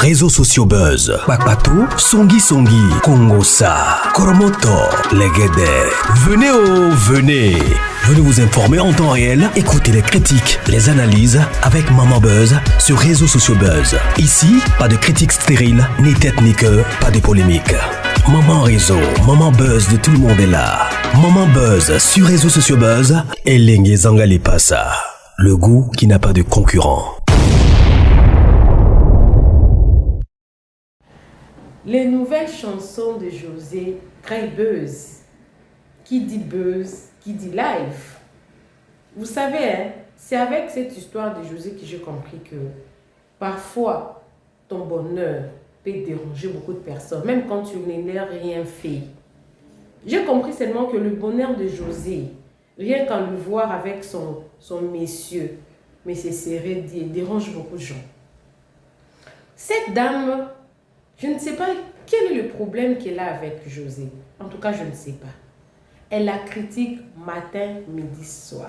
réseaux sociaux buzz. Bakpatou, Songi Songi, Kongosa, Koromoto, Legede. Venez venez. Venez vous informer en temps réel. Écoutez les critiques, les analyses avec Maman Buzz sur réseaux sociaux buzz. Ici, pas de critiques stériles, ni tête ni queue, pas de polémique. Maman réseau, Maman Buzz de tout le monde est là. Maman Buzz sur réseaux sociaux buzz. Et Lengue Zangali Passa. Le goût qui n'a pas de concurrent. Les nouvelles chansons de José créent buzz. Qui dit buzz, qui dit live. Vous savez, hein, c'est avec cette histoire de José que j'ai compris que parfois, ton bonheur peut déranger beaucoup de personnes, même quand tu n'as rien fait. J'ai compris seulement que le bonheur de José, rien qu'à le voir avec son messieurs, mais c'est serré, dérange beaucoup de gens. Cette dame, je ne sais pas quel est le problème qu'elle a avec José. En tout cas, je ne sais pas. Elle la critique matin, midi, soir.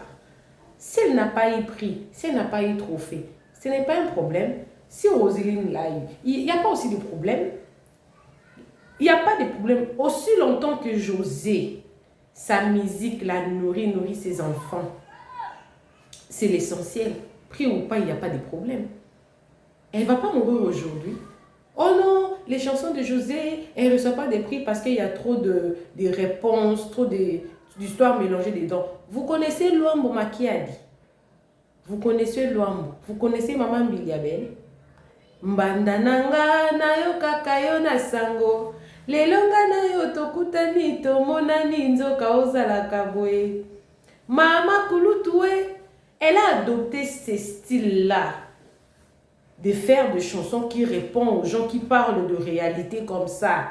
Si elle n'a pas eu prix, si elle n'a pas eu trophée, ce n'est pas un problème. Si Roseline l'a eu, il n'y a pas aussi de problème. Il n'y a pas de problème. Aussi longtemps que José, sa musique la nourrit ses enfants. C'est l'essentiel. Prix ou pas, il n'y a pas de problème. Elle ne va pas mourir aujourd'hui. Oh non, les chansons de José, elle ne reçoit pas des prix parce qu'il y a trop de réponses, trop d'histoires mélangées dedans. Vous connaissez Luambo Makiadi? Vous connaissez Luambo? Vous connaissez Maman Biliabel? Mbanda nanga na yo kakayo na sango. Lelonga na yo tokutani tomonani nzoka ozalaka boye. Mama Kouloutoué, elle a adopté ce style-là de faire des chansons qui répondent aux gens qui parlent de réalité comme ça.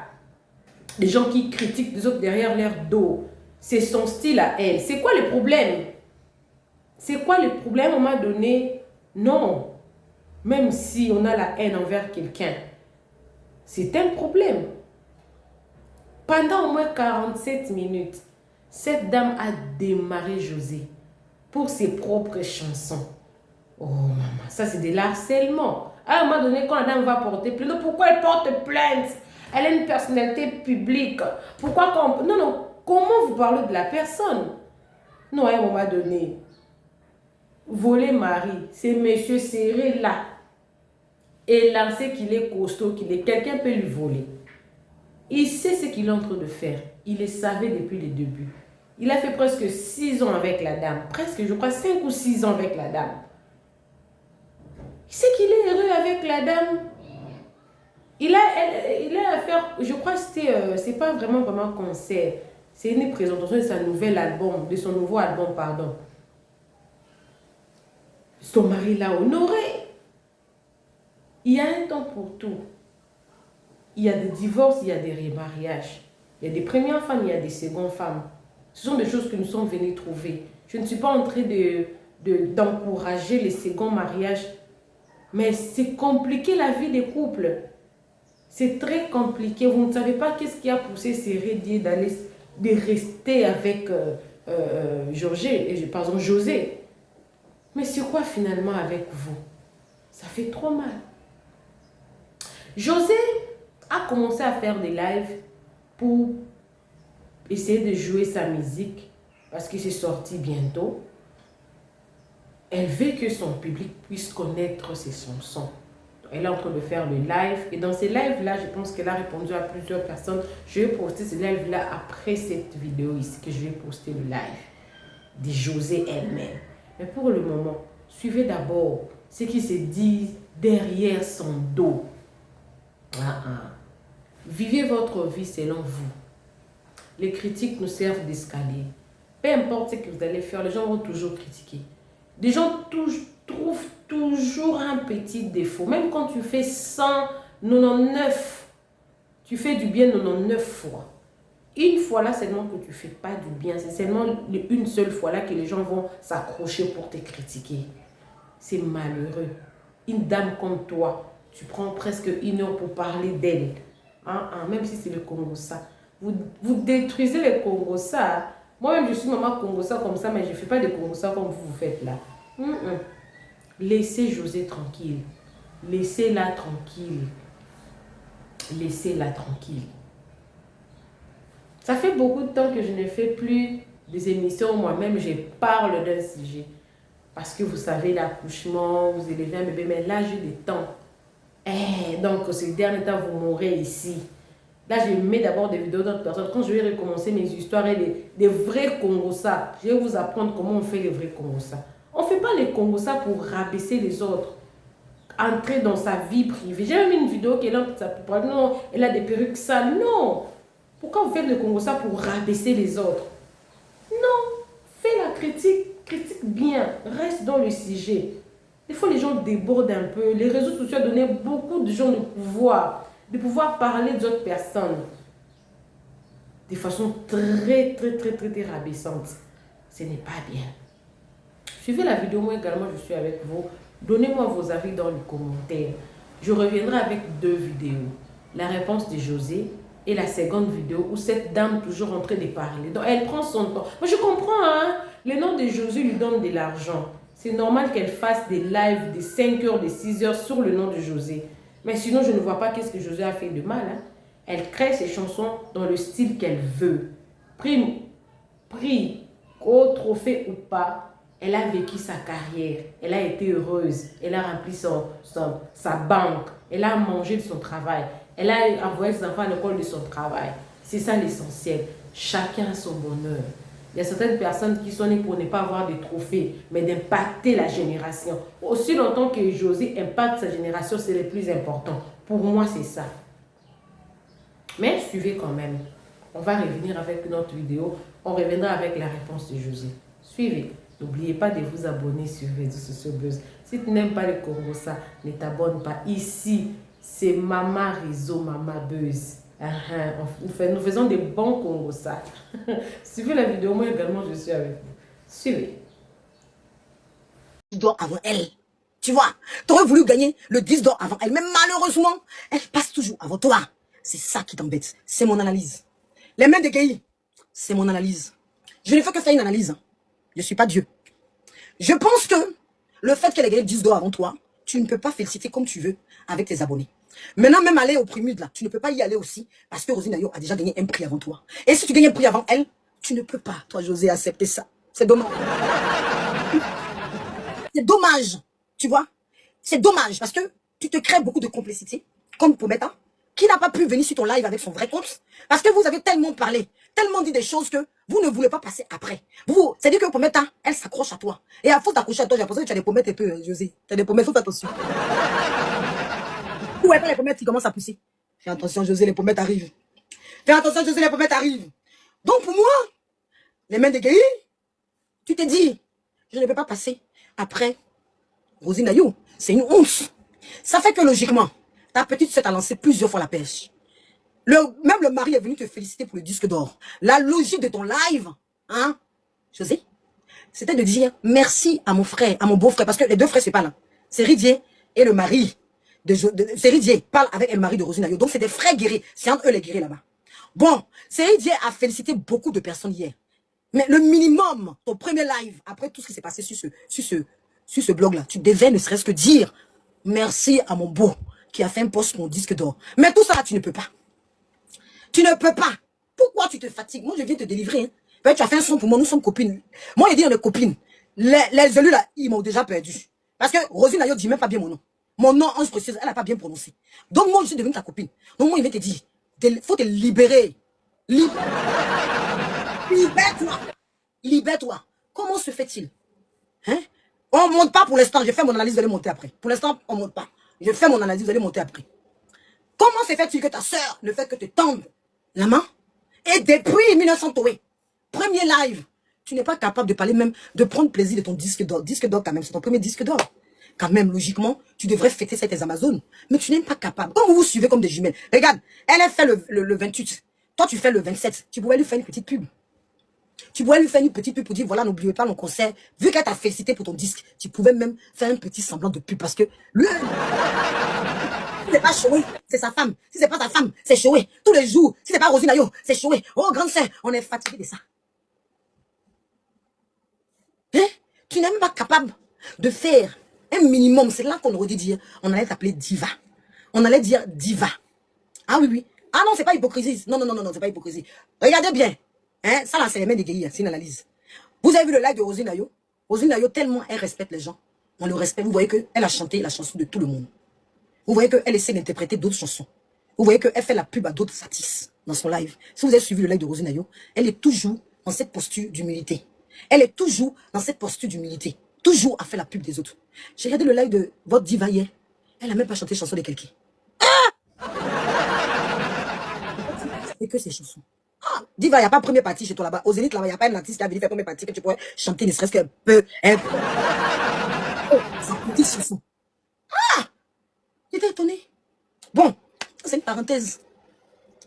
Des gens qui critiquent les autres derrière leur dos. C'est son style à elle. C'est quoi le problème? C'est quoi le problème à un moment donné? Non. Même si on a la haine envers quelqu'un, c'est un problème. Pendant au moins 47 minutes, cette dame a démarré José pour ses propres chansons. Oh maman, ça c'est de l'harcèlement. À un moment donné, quand la dame va porter plainte, pourquoi elle porte plainte? Elle a une personnalité publique. Pourquoi quand... Non, comment vous parlez de la personne? Non, à un moment donné, voler mari, c'est monsieur serré là. Et lancer qu'il est costaud, qu'il est... Quelqu'un peut lui voler. Il sait ce qu'il est en train de faire. Il le savait depuis le début. Il a fait presque 6 ans avec la dame. Presque, je crois, 5 ou 6 ans avec la dame. Il sait qu'il est heureux avec la dame. Il a affaire, je crois que c'est pas vraiment un concert. C'est une présentation de son nouveau album, pardon. Son mari l'a honoré. Il y a un temps pour tout. Il y a des divorces, il y a des remariages. Il y a des premières femmes, il y a des secondes femmes. Ce sont des choses que nous sommes venus trouver. Je ne suis pas en train d'encourager les seconds mariages. Mais c'est compliqué la vie des couples. C'est très compliqué. Vous ne savez pas qu'est-ce qui a poussé ces rédiers de rester avec José. Mais c'est quoi finalement avec vous? Ça fait trop mal. José a commencé à faire des lives pour essayer de jouer sa musique parce qu'il s'est sorti bientôt. Elle veut que son public puisse connaître ses chansons. Elle est en train de faire le live. Et dans ces lives-là, je pense qu'elle a répondu à plusieurs personnes. Je vais poster ce live-là après cette vidéo ici, que je vais poster le live de José elle-même. Mais pour le moment, suivez d'abord ce qui se dit derrière son dos. Vivez votre vie selon vous. Les critiques nous servent d'escalier. Peu importe ce que vous allez faire, les gens vont toujours critiquer. Des gens trouvent toujours un petit défaut. Même quand tu fais 199, tu fais du bien 99 fois. Une fois là seulement que tu ne fais pas du bien, c'est seulement une seule fois là que les gens vont s'accrocher pour te critiquer. C'est malheureux. Une dame comme toi, tu prends presque 1 heure pour parler d'elle. Même si c'est le Congo-ça. Vous détruisez le Congo-ça. Moi-même, je suis maman Congo-ça comme ça, mais je ne fais pas de Congo-ça comme vous faites là. Laissez José tranquille. Laissez-la tranquille. laissez-la tranquille. Ça fait beaucoup de temps que je ne fais plus des émissions où moi-même je parle d'un sujet. Parce que vous savez, l'accouchement, vous élevez un bébé, mais là j'ai du temps. Donc ces derniers temps, vous mourrez ici. Là, je mets d'abord des vidéos d'autres personnes. Quand je vais recommencer mes histoires et des vrais Congossas, je vais vous apprendre comment on fait les vrais Congossas. On ne fait pas les Congossas pour rabaisser les autres. Entrer dans sa vie privée. J'ai même une vidéo qui est là, non, elle a des perruques sales. Non. Pourquoi vous faites le Congossa pour rabaisser les autres? Non. Fais la critique. Critique bien. Reste dans le sujet. Des fois, les gens débordent un peu. Les réseaux sociaux donnaient beaucoup de gens de pouvoir parler d'autres personnes de façon très rabaissante. Ce n'est pas bien. Suivez la vidéo, moi également je suis avec vous. Donnez-moi vos avis dans les commentaires. Je reviendrai avec 2 vidéos. La réponse de José et la seconde vidéo où cette dame toujours en train de parler. Donc elle prend son temps. Moi je comprends, hein. Le nom de José lui donne de l'argent. C'est normal qu'elle fasse des lives de 5 heures, de 6 heures sur le nom de José. Mais sinon, je ne vois pas qu'est-ce que José a fait de mal. Hein. Elle crée ses chansons dans le style qu'elle veut. Prix, au trophée ou pas, elle a vécu sa carrière. Elle a été heureuse. Elle a rempli sa banque. Elle a mangé de son travail. Elle a envoyé ses enfants à l'école de son travail. C'est ça l'essentiel. Chacun a son bonheur. Il y a certaines personnes qui sont nées pour ne pas avoir de trophées, mais d'impacter la génération. Aussi longtemps que José impacte sa génération, c'est le plus important. Pour moi, c'est ça. Mais suivez quand même. On va revenir avec une autre vidéo. On reviendra avec la réponse de José. Suivez. N'oubliez pas de vous abonner sur les réseaux sociaux Buzz. Si tu n'aimes pas le Congossa, ne t'abonne pas. Ici, c'est Mama Réseau, Mama Buzz. Nous faisons des bons Congossa. Suivez la vidéo, moi également je suis avec vous. Suivez. D'or avant elle. Tu vois, tu aurais voulu gagner le 10 d'or avant elle. Mais malheureusement, elle passe toujours avant toi. C'est ça qui t'embête. C'est mon analyse. Les mains de Gueye, c'est mon analyse. Je ne fais que faire une analyse. Je ne suis pas Dieu. Je pense que le fait qu'elle ait gagné le 10 d'or avant toi, tu ne peux pas féliciter comme tu veux avec tes abonnés. Maintenant, même aller au Primude, là, tu ne peux pas y aller aussi parce que Rosine Ayo a déjà gagné un prix avant toi. Et si tu gagnes un prix avant elle, tu ne peux pas, toi, José, accepter ça. C'est dommage. C'est dommage, tu vois. C'est dommage parce que tu te crées beaucoup de complicité, comme Pometa, qui n'a pas pu venir sur ton live avec son vrai compte, parce que vous avez tellement parlé, tellement dit des choses que vous ne voulez pas passer après. C'est-à-dire que Pometa, elle s'accroche à toi. Et à force d'accrocher à toi, j'ai l'impression que tu as des pommettes un peu, José. Tu as des pommettes, fais attention. Où est-ce que les pommettes qui commencent à pousser? Fais attention, José, les pommettes arrivent. Fais attention, José, les pommettes arrivent. Donc pour moi, les mains de Gueye, tu t'es dit, je ne peux pas passer après Rosine Ayo. C'est une honte. Ça fait que logiquement, ta petite sœur t'a lancé plusieurs fois la pêche. Même le mari est venu te féliciter pour le disque d'or. La logique de ton live, hein, José, c'était de dire merci à mon frère, à mon beau-frère, parce que les 2 frères, c'est pas là. C'est Ridier et le mari c'est Ridier parle avec le mari de Rosine Ayo. Donc c'est des frères guéris. C'est entre eux les guéris là-bas. Bon, c'est Ridier a félicité beaucoup de personnes hier. Mais le minimum, ton premier live, après tout ce qui s'est passé sur ce blog-là, tu devais ne serait-ce que dire merci à mon beau qui a fait un post mon disque d'or. Mais tout ça, tu ne peux pas. Tu ne peux pas. Pourquoi tu te fatigues? Moi, je viens te délivrer. Hein. Tu as fait un son pour moi, nous sommes copines. Moi, il dit on est copines. Les élus là, ils m'ont déjà perdu. Parce que Rosine Ayo dit même pas bien mon nom. Mon nom, Ange Précieuse, elle n'a pas bien prononcé. Donc moi, je suis devenue ta copine. Donc moi, il vient te dire, faut te libérer. Libère-toi. Libère-toi. Comment se fait-il? Hein? On ne monte pas pour l'instant. Je fais mon analyse, vous allez monter après. Pour l'instant, on ne monte pas. Je fais mon analyse, vous allez monter après. Comment se fait-il que ta soeur ne fait que te tendre la main? Et depuis 1900, premier live, tu n'es pas capable de parler même, de prendre plaisir de ton disque d'or. Disque d'or quand même, c'est ton premier disque d'or. Quand même, logiquement, tu devrais fêter ça avec tes Amazones. Mais tu n'es pas capable. Comme vous vous suivez comme des jumelles. Regarde, elle a fait le 28. Toi, tu fais le 27. Tu pourrais lui faire une petite pub. Tu pourrais lui faire une petite pub pour dire, voilà, n'oubliez pas mon concert. Vu qu'elle t'a félicité pour ton disque, tu pouvais même faire un petit semblant de pub. Parce que lui, si c'est pas Choué, c'est sa femme. Si c'est pas sa femme, c'est Choué. Tous les jours, si c'est pas Rosine Ayo, c'est Choué. Oh, grande sœur, on est fatigué de ça. Hein? Tu n'es même pas capable de faire un minimum. C'est là qu'on aurait dû dire, on allait t'appeler diva. On allait dire diva. Ah oui, oui. Ah non, c'est pas hypocrisie. Non, non, non, non, non, c'est pas hypocrisie. Regardez bien. Hein, ça là, c'est les mains des guerriers, c'est une analyse. Vous avez vu le live de Roselyne Nayo? Roselyne Nayo, tellement elle respecte les gens. On le respecte. Vous voyez qu'elle a chanté la chanson de tout le monde. Vous voyez qu'elle essaie d'interpréter d'autres chansons. Vous voyez qu'elle fait la pub à d'autres artistes dans son live. Si vous avez suivi le live de Roselyne Nayo, elle est toujours dans cette posture d'humilité. Elle est toujours dans cette posture d'humilité. Toujours à faire la pub des autres. J'ai regardé le live de votre diva hier. Elle n'a même pas chanté chanson de quelqu'un. Et que ces chansons. Ah, diva, il n'y a pas première partie chez toi là-bas. Au Zénith, là-bas, il n'y a pas un artiste qui a venu faire première partie que tu pourrais chanter ne serait-ce qu'un peu. Oh, sa petite chanson. Ah, j'étais étonné. Bon, c'est une parenthèse.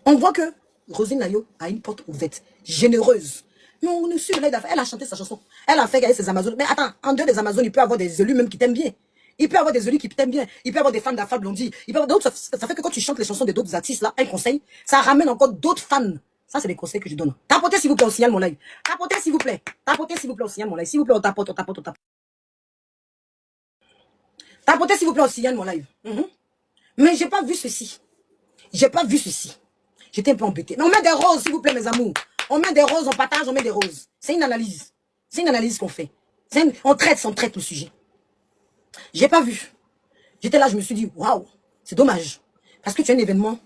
On voit que Roselyne Nayo a une porte ouverte, généreuse. Mais on ne suit l'aide à faire. Elle a chanté sa chanson. Elle a fait gagner ses Amazones. Mais attends, en dehors des Amazones, il peut y avoir des élus même qui t'aiment bien. Il peut y avoir des élus qui t'aiment bien. Il peut y avoir des fans d'Alpha Blondy. Il peut y avoir d'autres. Ça fait que quand tu chantes les chansons de d'autres artistes, là, un conseil, ça ramène encore d'autres fans. Ça, c'est des conseils que je donne. Tapotez, s'il vous plaît, on signale mon live. Tapotez, s'il vous plaît. Tapotez, s'il vous plaît, on signale mon live. S'il vous plaît, on tapote, on tapote, on tapote. Tapotez, s'il vous plaît, on signale mon live. Mais j'ai pas vu ceci. J'ai pas vu ceci. J'étais un peu embêté. Mais on met des roses, s'il vous plaît, mes amours. On met des roses, on partage, on met des roses. C'est une analyse. C'est une analyse qu'on fait. On traite le sujet. J'ai pas vu. J'étais là, je me suis dit, waouh, c'est dommage. Parce que tu as un événement,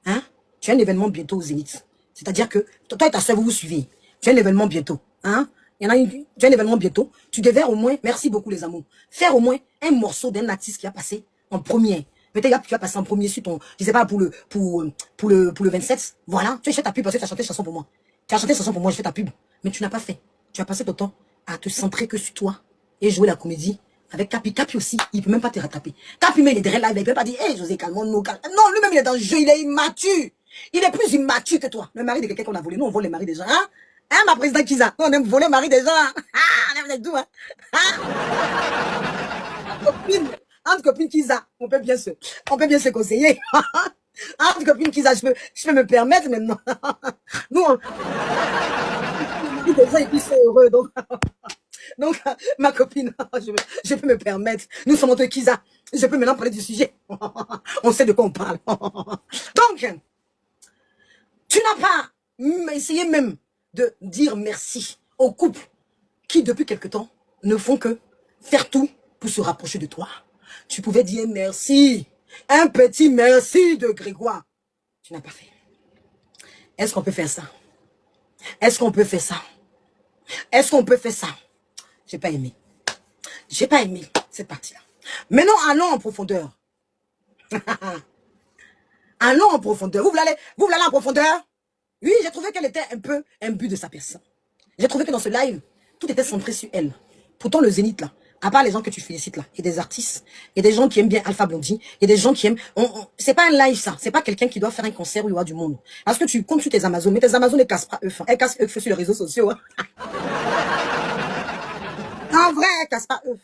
hein? Tu as un événement bientôt au Zénith. C'est-à-dire que toi et ta soeur, vous vous suivez. Tu as un événement bientôt, hein? Tu as un événement bientôt. Tu devais au moins, merci beaucoup les amours, faire au moins un morceau d'un artiste qui a passé en premier. Peut-être que tu vas passer en premier sur ton, je sais pas, pour le 27. Voilà, tu as fait ta pub parce que tu as chanté une chanson pour moi. Tu as chanté une chanson pour moi, je fais ta pub. Mais tu n'as pas fait. Tu as passé ton temps à te centrer que sur toi et jouer la comédie avec Capi. Capi aussi, il peut même pas te rattraper. Capi, mais il est derrière là, il peut pas dire, hé, José, calmons-nous. Non, lui-même, il est dans le jeu, il est immature. Il est plus immature que toi. Le mari de quelqu'un qu'on a volé. Nous, on vole les maris des gens, hein? Hein, ma présidente Kiza? Nous, on aime voler le mari des gens, hein? Ah, on aime tout, hein? Entre copines Kiza, on peut bien se conseiller. Entre copines Kiza, je peux me permettre maintenant. Nous, les gens, ils sont heureux, donc, ma copine, je peux me permettre. Nous sommes entre Kiza. Je peux maintenant parler du sujet. On sait de quoi on parle. Donc, tu n'as pas essayé même de dire merci aux couples qui, depuis quelque temps, ne font que faire tout pour se rapprocher de toi. Tu pouvais dire merci. Un petit merci de Grégoire. Tu n'as pas fait. Est-ce qu'on peut faire ça? Est-ce qu'on peut faire ça? Est-ce qu'on peut faire ça? J'ai pas aimé. J'ai pas aimé cette partie-là. Maintenant, allons en profondeur. Allons en profondeur. Vous voulez aller en profondeur? Oui, j'ai trouvé qu'elle était un peu imbue de sa personne. J'ai trouvé que dans ce live, tout était centré sur elle. Pourtant, le Zénith, là, à part les gens que tu félicites, là, il y a des artistes, il y a des gens qui aiment bien Alpha Blondy, il y a des gens qui aiment... C'est pas un live, ça. C'est pas quelqu'un qui doit faire un concert où il y aura du monde. Parce que tu comptes sur tes Amazones, mais tes Amazones, elles cassent pas eux. Elles cassent eux sur les réseaux sociaux. Hein. En vrai, elles cassent pas eux.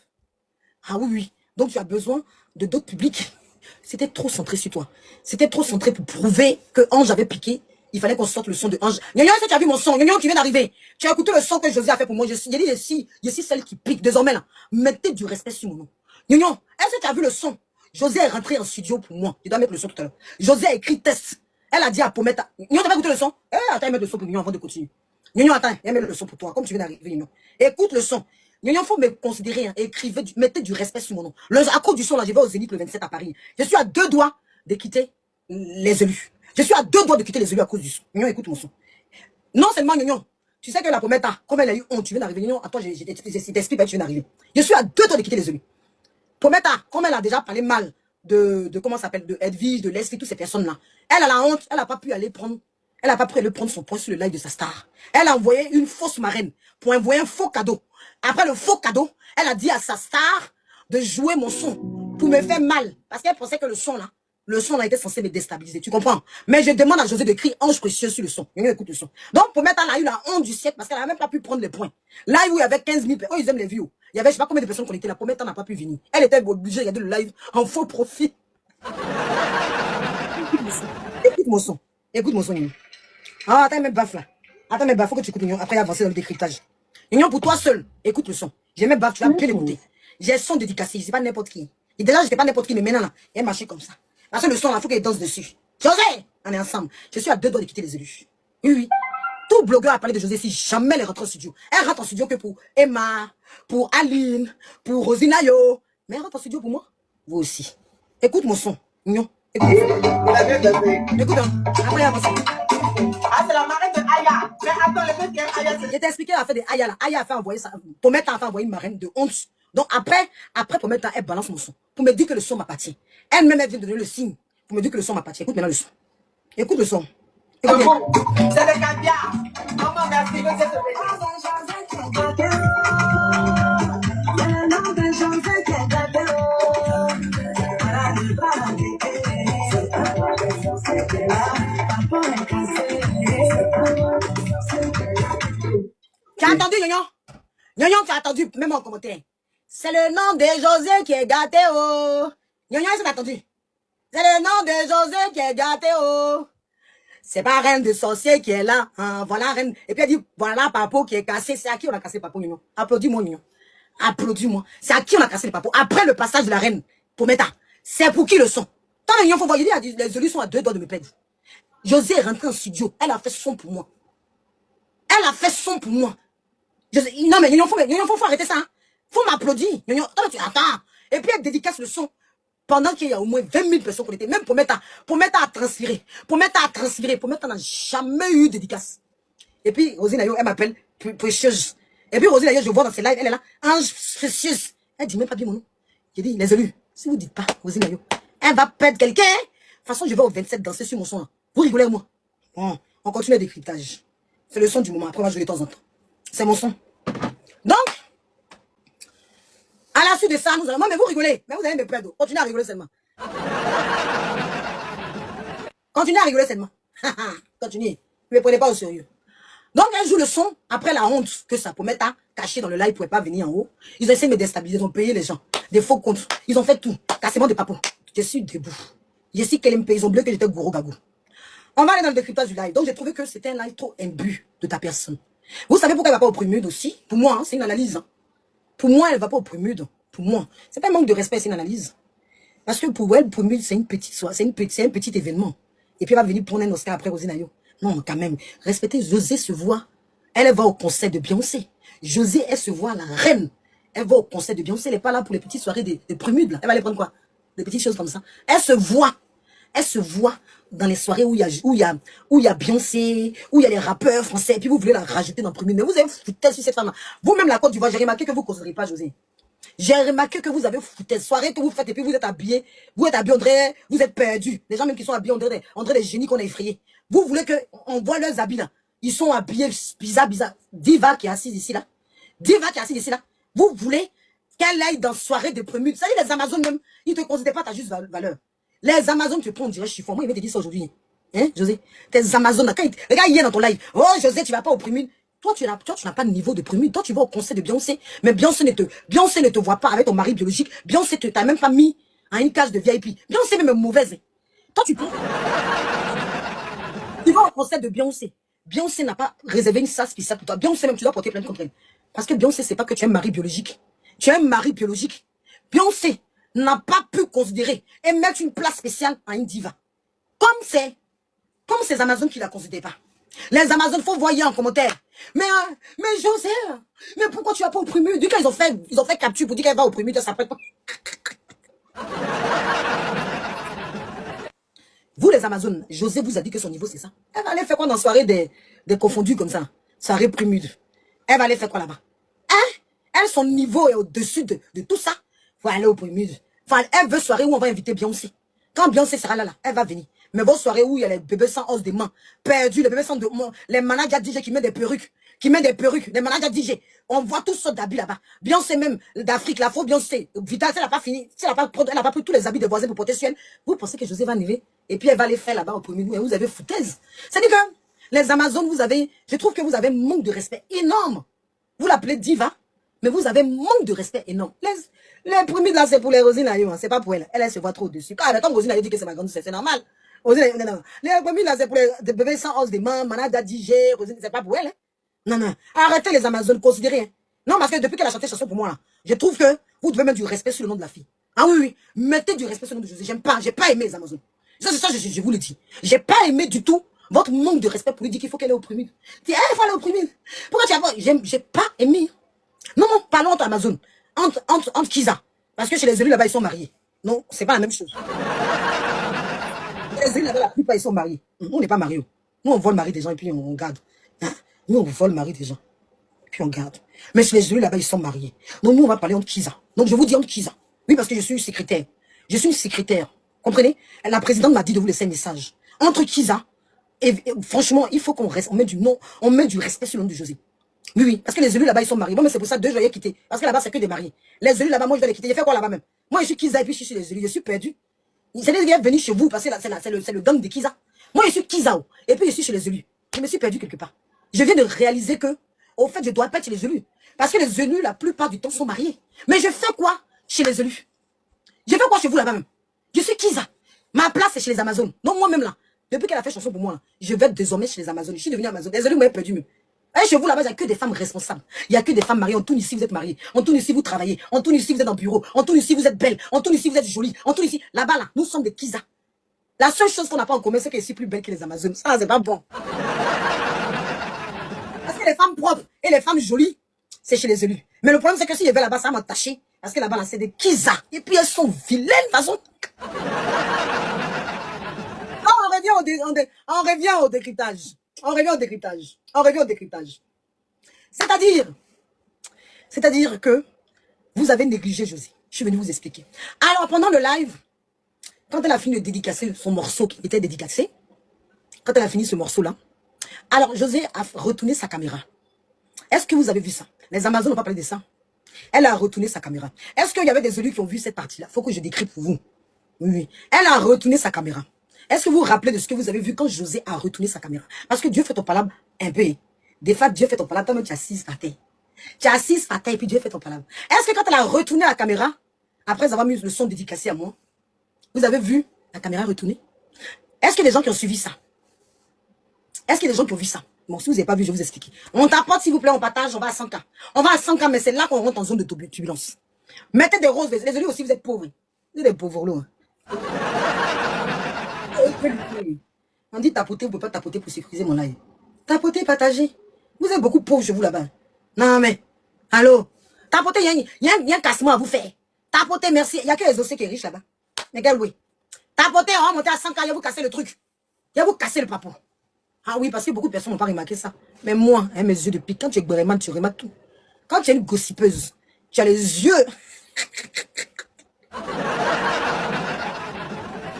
Ah oui, oui. Donc, tu as besoin de d'autres publics. C'était trop centré sur toi. C'était trop centré pour prouver que Ange avait piqué. Il fallait qu'on sorte le son de Ange. Nyonyo, est-ce que tu as vu mon son? Nyonyo qui vient d'arriver. Tu as écouté le son que José a fait pour moi. Je suis celle qui pique. Désormais, là, mettez du respect sur mon nom. Nyonyo, est-ce que tu as vu le son? José est rentré en studio pour moi. Je dois mettre le son tout à l'heure. José a écrit test. Elle a dit à Pometa. Nyonyo, tu vas écouter le son? Attends, mettre le son pour Nyonyo avant de continuer. Nyonyo, attends, il mettre le son pour toi. Comme tu viens d'arriver, Nyonyo. Écoute le son. Nyonyo, faut me considérer. Hein. Mettez du respect sur mon nom. À cause du son, là, je vais au Zénith le 27 à Paris. Je suis à 2 doigts de quitter les élus. Je suis à 2 doigts de quitter les élus à cause du son. Nyonyo, écoute mon son. Non seulement Nyonyo, tu sais que la Pometa, comme elle a eu honte, tu viens d'arriver. Nyonyo, attends, je t'explique, tu viens d'arriver. Je suis à 2 doigts de quitter les élus. Pometa, comme elle a déjà parlé mal de comment ça s'appelle, de Edwige, de Leslie, toutes ces personnes-là. Elle a la honte, elle n'a pas pu aller prendre son point sur le live de sa star. Elle a envoyé une fausse marraine pour envoyer un faux cadeau. Après le faux cadeau, elle a dit à sa star de jouer mon son pour me faire mal. Parce qu'elle pensait que le son là était censé me déstabiliser. Tu comprends? Mais je demande à José d'écrire Ange précieux sur le son. Écoute le son. Donc, pour mettre, elle a eu la honte du siècle parce qu'elle n'a même pas pu prendre les points. Là où il y avait 15 000 personnes, ils aiment les views. Il y avait je sais pas combien de personnes connectées. La Pometa n'a pas pu venir. Elle était obligée de regarder le live en faux profit. Écoute mon son. Écoute mon son, Nino. Ah, attends, même baffe là. Attends, même baffe, faut que tu écoutes, Nino. Après, avancer dans le décryptage. Nino, pour toi seul, écoute le son. J'ai même baffe, tu vas bien l'écouter. J'ai un son dédicacé, je sais pas n'importe qui. Et déjà, j'étais pas n'importe qui, mais maintenant là, il a marché comme ça. Parce que le son là, faut qu'elle danse dessus. José, on est ensemble. Je suis à 2 doigts de quitter les élus. Oui, oui. Tout blogueur a parlé de José si jamais elle rentre en studio. Elle rentre en studio que pour Emma, pour Aline, pour Rosinayo. Mais elle rentre en studio pour moi. Vous aussi. Écoute mon son. Non. Écoute. Écoute, hein. Après, avance. Ah, c'est la marraine de Aya. Mais attends, le fait qu'il y a Aya, c'est... Je t'ai expliqué l'affaire de Aya là. Aya a fait envoyer ça. Pometa a fait envoyer une marraine de honte. Donc après Pometa, elle balance mon son. Pour me dire que le son m'appartient. Elle-même, elle vient de donner le signe. Pour me dire que le son m'appartient. Écoute maintenant le son. Écoute le son. C'est le caviar. Maman, merci, monsieur Tu as entendu, Nyonyon? Nyonyon, tu as entendu, même en commentaire. C'est le nom de José qui est gâté, oh. Nyonyon, est-ce que tu as entendu? C'est le nom de José qui est gâté, oh. C'est pas reine de sorcier qui est là. Hein, voilà, reine. Et puis elle dit, voilà, Papo qui est cassé. C'est à qui on a cassé Papo, Nyonyon? Applaudis-moi, Nyonyon. Applaudis-moi. C'est à qui on a cassé le Papo? Après le passage de la reine, Pometa. C'est pour qui le son? Tant les Nyonyon faut voir, il dit, les élus sont à 2 doigts de me perdre. José est rentrée en studio. Elle a fait son pour moi. Elle a fait son pour moi. Non, mais Nyonyon, faut arrêter ça. Hein. Faut m'applaudir. Nyonyon, tu attends. Et puis elle dédicace le son. Pendant qu'il y a au moins 20 000 personnes qui étaient, même Pometa a transféré. Pometa n'a jamais eu de dédicace. Et puis, Rosinayo, elle m'appelle précieuse. Et puis, Rosinayo, je vois dans ses lives, elle est là, ange précieuse. Elle dit même pas bien mon nom. J'ai dit, les élus, si vous dites pas, Rosinayo, elle va perdre quelqu'un. De toute façon, je vais au 27 danser sur mon son là. Vous rigolez avec moi. Bon, on continue le décryptage. C'est le son du moment. Après, on va jouer de temps en temps. C'est mon son. Donc, à la suite de ça, nous allons... Moi, mais vous rigolez. Mais vous allez me perdre. Continuez à rigoler seulement. Continuez à rigoler seulement. Continuez. Ne me prenez pas au sérieux. Donc, elle joue le son après la honte que ça promet à cacher dans le live. Ils ne pouvaient pas venir en haut. Ils ont essayé de me déstabiliser. Ils ont payé les gens. Des faux comptes. Ils ont fait tout. Cassement de papou. Je suis debout. Je suis qu'elle me paye. Ils ont bleu que j'étais gourou gagou. On va aller dans le décryptage du live. Donc, j'ai trouvé que c'était un live trop imbu de ta personne. Vous savez pourquoi elle ne va pas au Prémude aussi? Pour moi, hein, c'est une analyse. Hein. Pour moi, elle ne va pas au Prémude. Pour moi. C'est pas un manque de respect, c'est une analyse. Parce que pour elle, le Prémude, c'est une petite soirée, c'est un petit événement. Et puis elle va venir prendre un Oscar après Rosinayo. Non, quand même. Respectez, José se voit. Elle va au concert de Beyoncé. José, elle se voit la reine. Elle va au concert de Beyoncé. Elle n'est pas là pour les petites soirées de Prémude. Là. Elle va aller prendre quoi? Des petites choses comme ça. Elle se voit. Elle se voit dans les soirées où il y a Beyoncé, où il y a les rappeurs français, et puis vous voulez la rajouter dans le premier. Mais vous avez foutu sur cette femme-là. Vous-même, la Côte d'Ivoire, j'ai remarqué que vous ne considérez pas José. J'ai remarqué que vous avez foutu soirée que vous faites, et puis vous êtes habillés, vous êtes perdus. Les gens même qui sont habillés, on dirait des génies qu'on a effrayés. Vous voulez qu'on voit leurs habits là. Ils sont habillés bizarre. Diva qui est assise ici là. Vous voulez qu'elle aille dans soirée de premier. Ça dit les Amazones même, ils ne te considèrent pas ta juste valeur. Les Amazones, tu prends, on dirait chiffon. Moi, il va te dire ça aujourd'hui. Hein, José? Tes Amazones, regarde hier dans ton live. Oh, José, tu vas pas au Prémude. Toi, tu n'as pas de niveau de Prémude. Toi, tu vas au concert de Beyoncé. Mais Beyoncé ne te voit pas avec ton mari biologique. Beyoncé t'a même pas mis à une cage de VIP. Beyoncé même est mauvaise. Toi, tu vas au concert de Beyoncé. Beyoncé n'a pas réservé une salle spéciale pour toi. Beyoncé même, tu dois porter plainte contre elle. Parce que Beyoncé, c'est pas que tu es un mari biologique. Tu es un mari biologique. Beyoncé n'a pas pu considérer et mettre une place spéciale à une diva. Comme ces Amazones qui la considèrent pas. Les Amazones, faut voir en commentaire. Mais José, mais pourquoi tu vas pas au Prémude? Du coup, ils ont fait capture pour dire qu'elle va au Prémude, ça s'apprête pas. Vous, les Amazones, José vous a dit que son niveau, c'est ça. Elle va aller faire quoi dans la soirée des confondus comme ça? Soirée Prémude. Elle va aller faire quoi là-bas? Hein? Elle, son niveau est au-dessus de tout ça. Faut aller au Prémude. Enfin, elle veut soirée où on va inviter Beyoncé. Quand Beyoncé sera là, elle va venir. Mais vos soirées où il y a les bébés sans os des mains, perdus, les bébés sans de mains, les managers DJ qui mettent des perruques, les managers DJ. On voit toutes sortes d'habits là-bas. Beyoncé même, d'Afrique, la faux Beyoncé, Vital, elle n'a pas fini, elle n'a pas pris tous les habits des voisins pour porter sur elle. Vous pensez que José va arriver et puis elle va les faire là-bas au premier nous et vous avez foutaise. C'est-à-dire que les Amazones, je trouve que vous avez un manque de respect énorme. Vous l'appelez diva, mais vous avez un manque de respect énorme. Les premiers là, c'est pour les Rosinayo, hein, c'est pas pour elle. Elle se voit trop dessus. Ah, quand Rosinayo dit que c'est ma grande sœur, c'est normal. Rosinayo, non. Les premiers là, c'est pour les bébés sans os des mains, manada DJ, Rosinayo, c'est pas pour elle. Hein. Non. Arrêtez les Amazones, considérez. Hein. Non, parce que depuis qu'elle a chanté chanson pour moi, là, je trouve que vous devez mettre du respect sur le nom de la fille. Ah oui. Mettez du respect sur le nom de José. J'ai pas aimé les Amazones. Ça, je vous le dis. J'ai pas aimé du tout votre manque de respect pour lui dire qu'il faut qu'elle est opprimée. Il faut aller opprimer. Pourquoi tu as pas... J'ai pas aimé. Non, parlons entre Amazon. Entre Kiza. Parce que chez les élus là-bas, ils sont mariés. Non, c'est pas la même chose. Les élus là-bas, la plupart, ils sont mariés. Nous, on n'est pas mariés. Nous, on vole le mari des gens et puis on garde. Hein? Nous, on vole le mari des gens. Puis on garde. Mais chez les élus là-bas, ils sont mariés. Donc nous, on va parler entre Kiza. Donc je vous dis entre Kiza. Oui, parce que je suis secrétaire. Je suis une secrétaire. Comprenez? La présidente m'a dit de vous laisser un message. Entre Kiza, et franchement, il faut qu'on reste, on met du respect sur le nom de José. Oui, parce que les élus là-bas, ils sont mariés. Bon, mais c'est pour ça que je vais quitter. Parce que là-bas, c'est que des mariés. Les élus là-bas, moi, je vais les quitter. J'ai fait quoi là-bas même? Moi, je suis Kiza et puis je suis les élus. Je suis perdu. C'est les gars venus chez vous parce que c'est le gang de Kiza. Moi, je suis Kiza et puis je suis chez les élus. Je me suis perdu quelque part. Je viens de réaliser que, au fait, je dois pas être chez les élus. Parce que les élus, la plupart du temps, sont mariés. Mais je fais quoi chez les élus? Je fais quoi chez vous là-bas même? Je suis Kiza. Ma place, c'est chez les Amazones. Donc moi-même là, depuis qu'elle a fait chanson pour moi, là, je vais désormais chez les Amazones. Je suis devenue Amazon. Les élus m'ont perdu même. Et chez vous là-bas, il n'y a que des femmes responsables. Il n'y a que des femmes mariées. On tourne ici, vous êtes mariés. On tourne ici, vous travaillez. On tourne ici, vous êtes en bureau. On tourne ici, vous êtes belle. On tourne ici, vous êtes jolie. On tourne ici. Là-bas, là, nous sommes des Kiza. La seule chose qu'on n'a pas en commun, c'est qu'elle est ici plus belle que les Amazones. Ça, c'est pas bon. Parce que les femmes propres et les femmes jolies, c'est chez les élus. Mais le problème, c'est que si je vais là-bas, ça m'a taché. Parce que là-bas, là, c'est des Kiza. Et puis, elles sont vilaines, de toute façon. On revient au décryptage. C'est-à-dire que vous avez négligé José. Je suis venu vous expliquer. Alors, pendant le live, quand elle a fini de dédicacer son morceau qui était dédicacé, quand elle a fini ce morceau-là, alors José a retourné sa caméra. Est-ce que vous avez vu ça? Les Amazones n'ont pas parlé de ça. Elle a retourné sa caméra. Est-ce qu'il y avait des élus qui ont vu cette partie-là? Il faut que je décrypte pour vous. Oui. Elle a retourné sa caméra. Est-ce que vous vous rappelez de ce que vous avez vu quand José a retourné sa caméra? Parce que Dieu fait ton palabre un peu. Des fois, Dieu fait ton palabre, toi-même tu as 6 patins. Tu as 6 patins et puis Dieu fait ton palabre. Est-ce que quand elle a retourné la caméra, après avoir mis le son dédicacé à moi, vous avez vu la caméra retourner? Est-ce qu'il y a des gens qui ont suivi ça? Est-ce qu'il y a des gens qui ont vu ça? Bon, si vous n'avez pas vu, je vais vous expliquer. On t'apporte, s'il vous plaît, on partage, on va à 100K. On va à 100K, mais c'est là qu'on rentre en zone de turbulence. Mettez des roses, les élus aussi, vous êtes pauvres. Vous êtes des pauvres lourds. On dit tapoter, vous ne pouvez pas tapoter pour sécuriser mon live. Tapoter, partager. Vous êtes beaucoup pauvres chez vous là-bas. Non, mais, allô? Tapoter, il y a un cassement à vous faire. Tapoter, merci. Il n'y a que les dossiers qui sont riches là-bas. Mais quel oui. Tapoter, on va monter à 100K, il va vous casser le truc. Il va vous casser le papo. Ah oui, parce que beaucoup de personnes n'ont pas remarqué ça. Mais moi, hein, mes yeux de pique, quand tu es Goreman, tu remarques tout. Quand tu es une gossipeuse, tu as les yeux.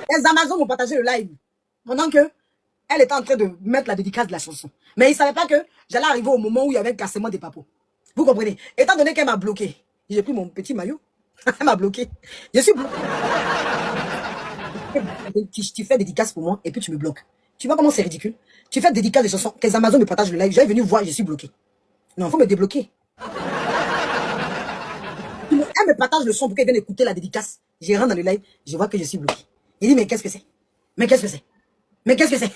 Les Amazones ont partagé le live pendant que elle était en train de mettre la dédicace de la chanson. Mais ils ne savaient pas que j'allais arriver au moment où il y avait un cassement des papos. Vous comprenez? Étant donné qu'elle m'a bloqué, j'ai pris mon petit maillot. Elle m'a bloqué. Je suis bloqué. Tu fais dédicace pour moi et puis tu me bloques. Tu vois comment c'est ridicule? Tu fais dédicace de chansons, que les Amazones me partagent le live. J'avais venu voir, je suis bloqué. Non, il faut me débloquer. Elle me partage le son pour qu'elle vienne écouter la dédicace. Je rentre dans le live, je vois que je suis bloqué. Il dit, mais qu'est-ce que c'est? Mais qu'est-ce que c'est? Mais qu'est-ce que c'est?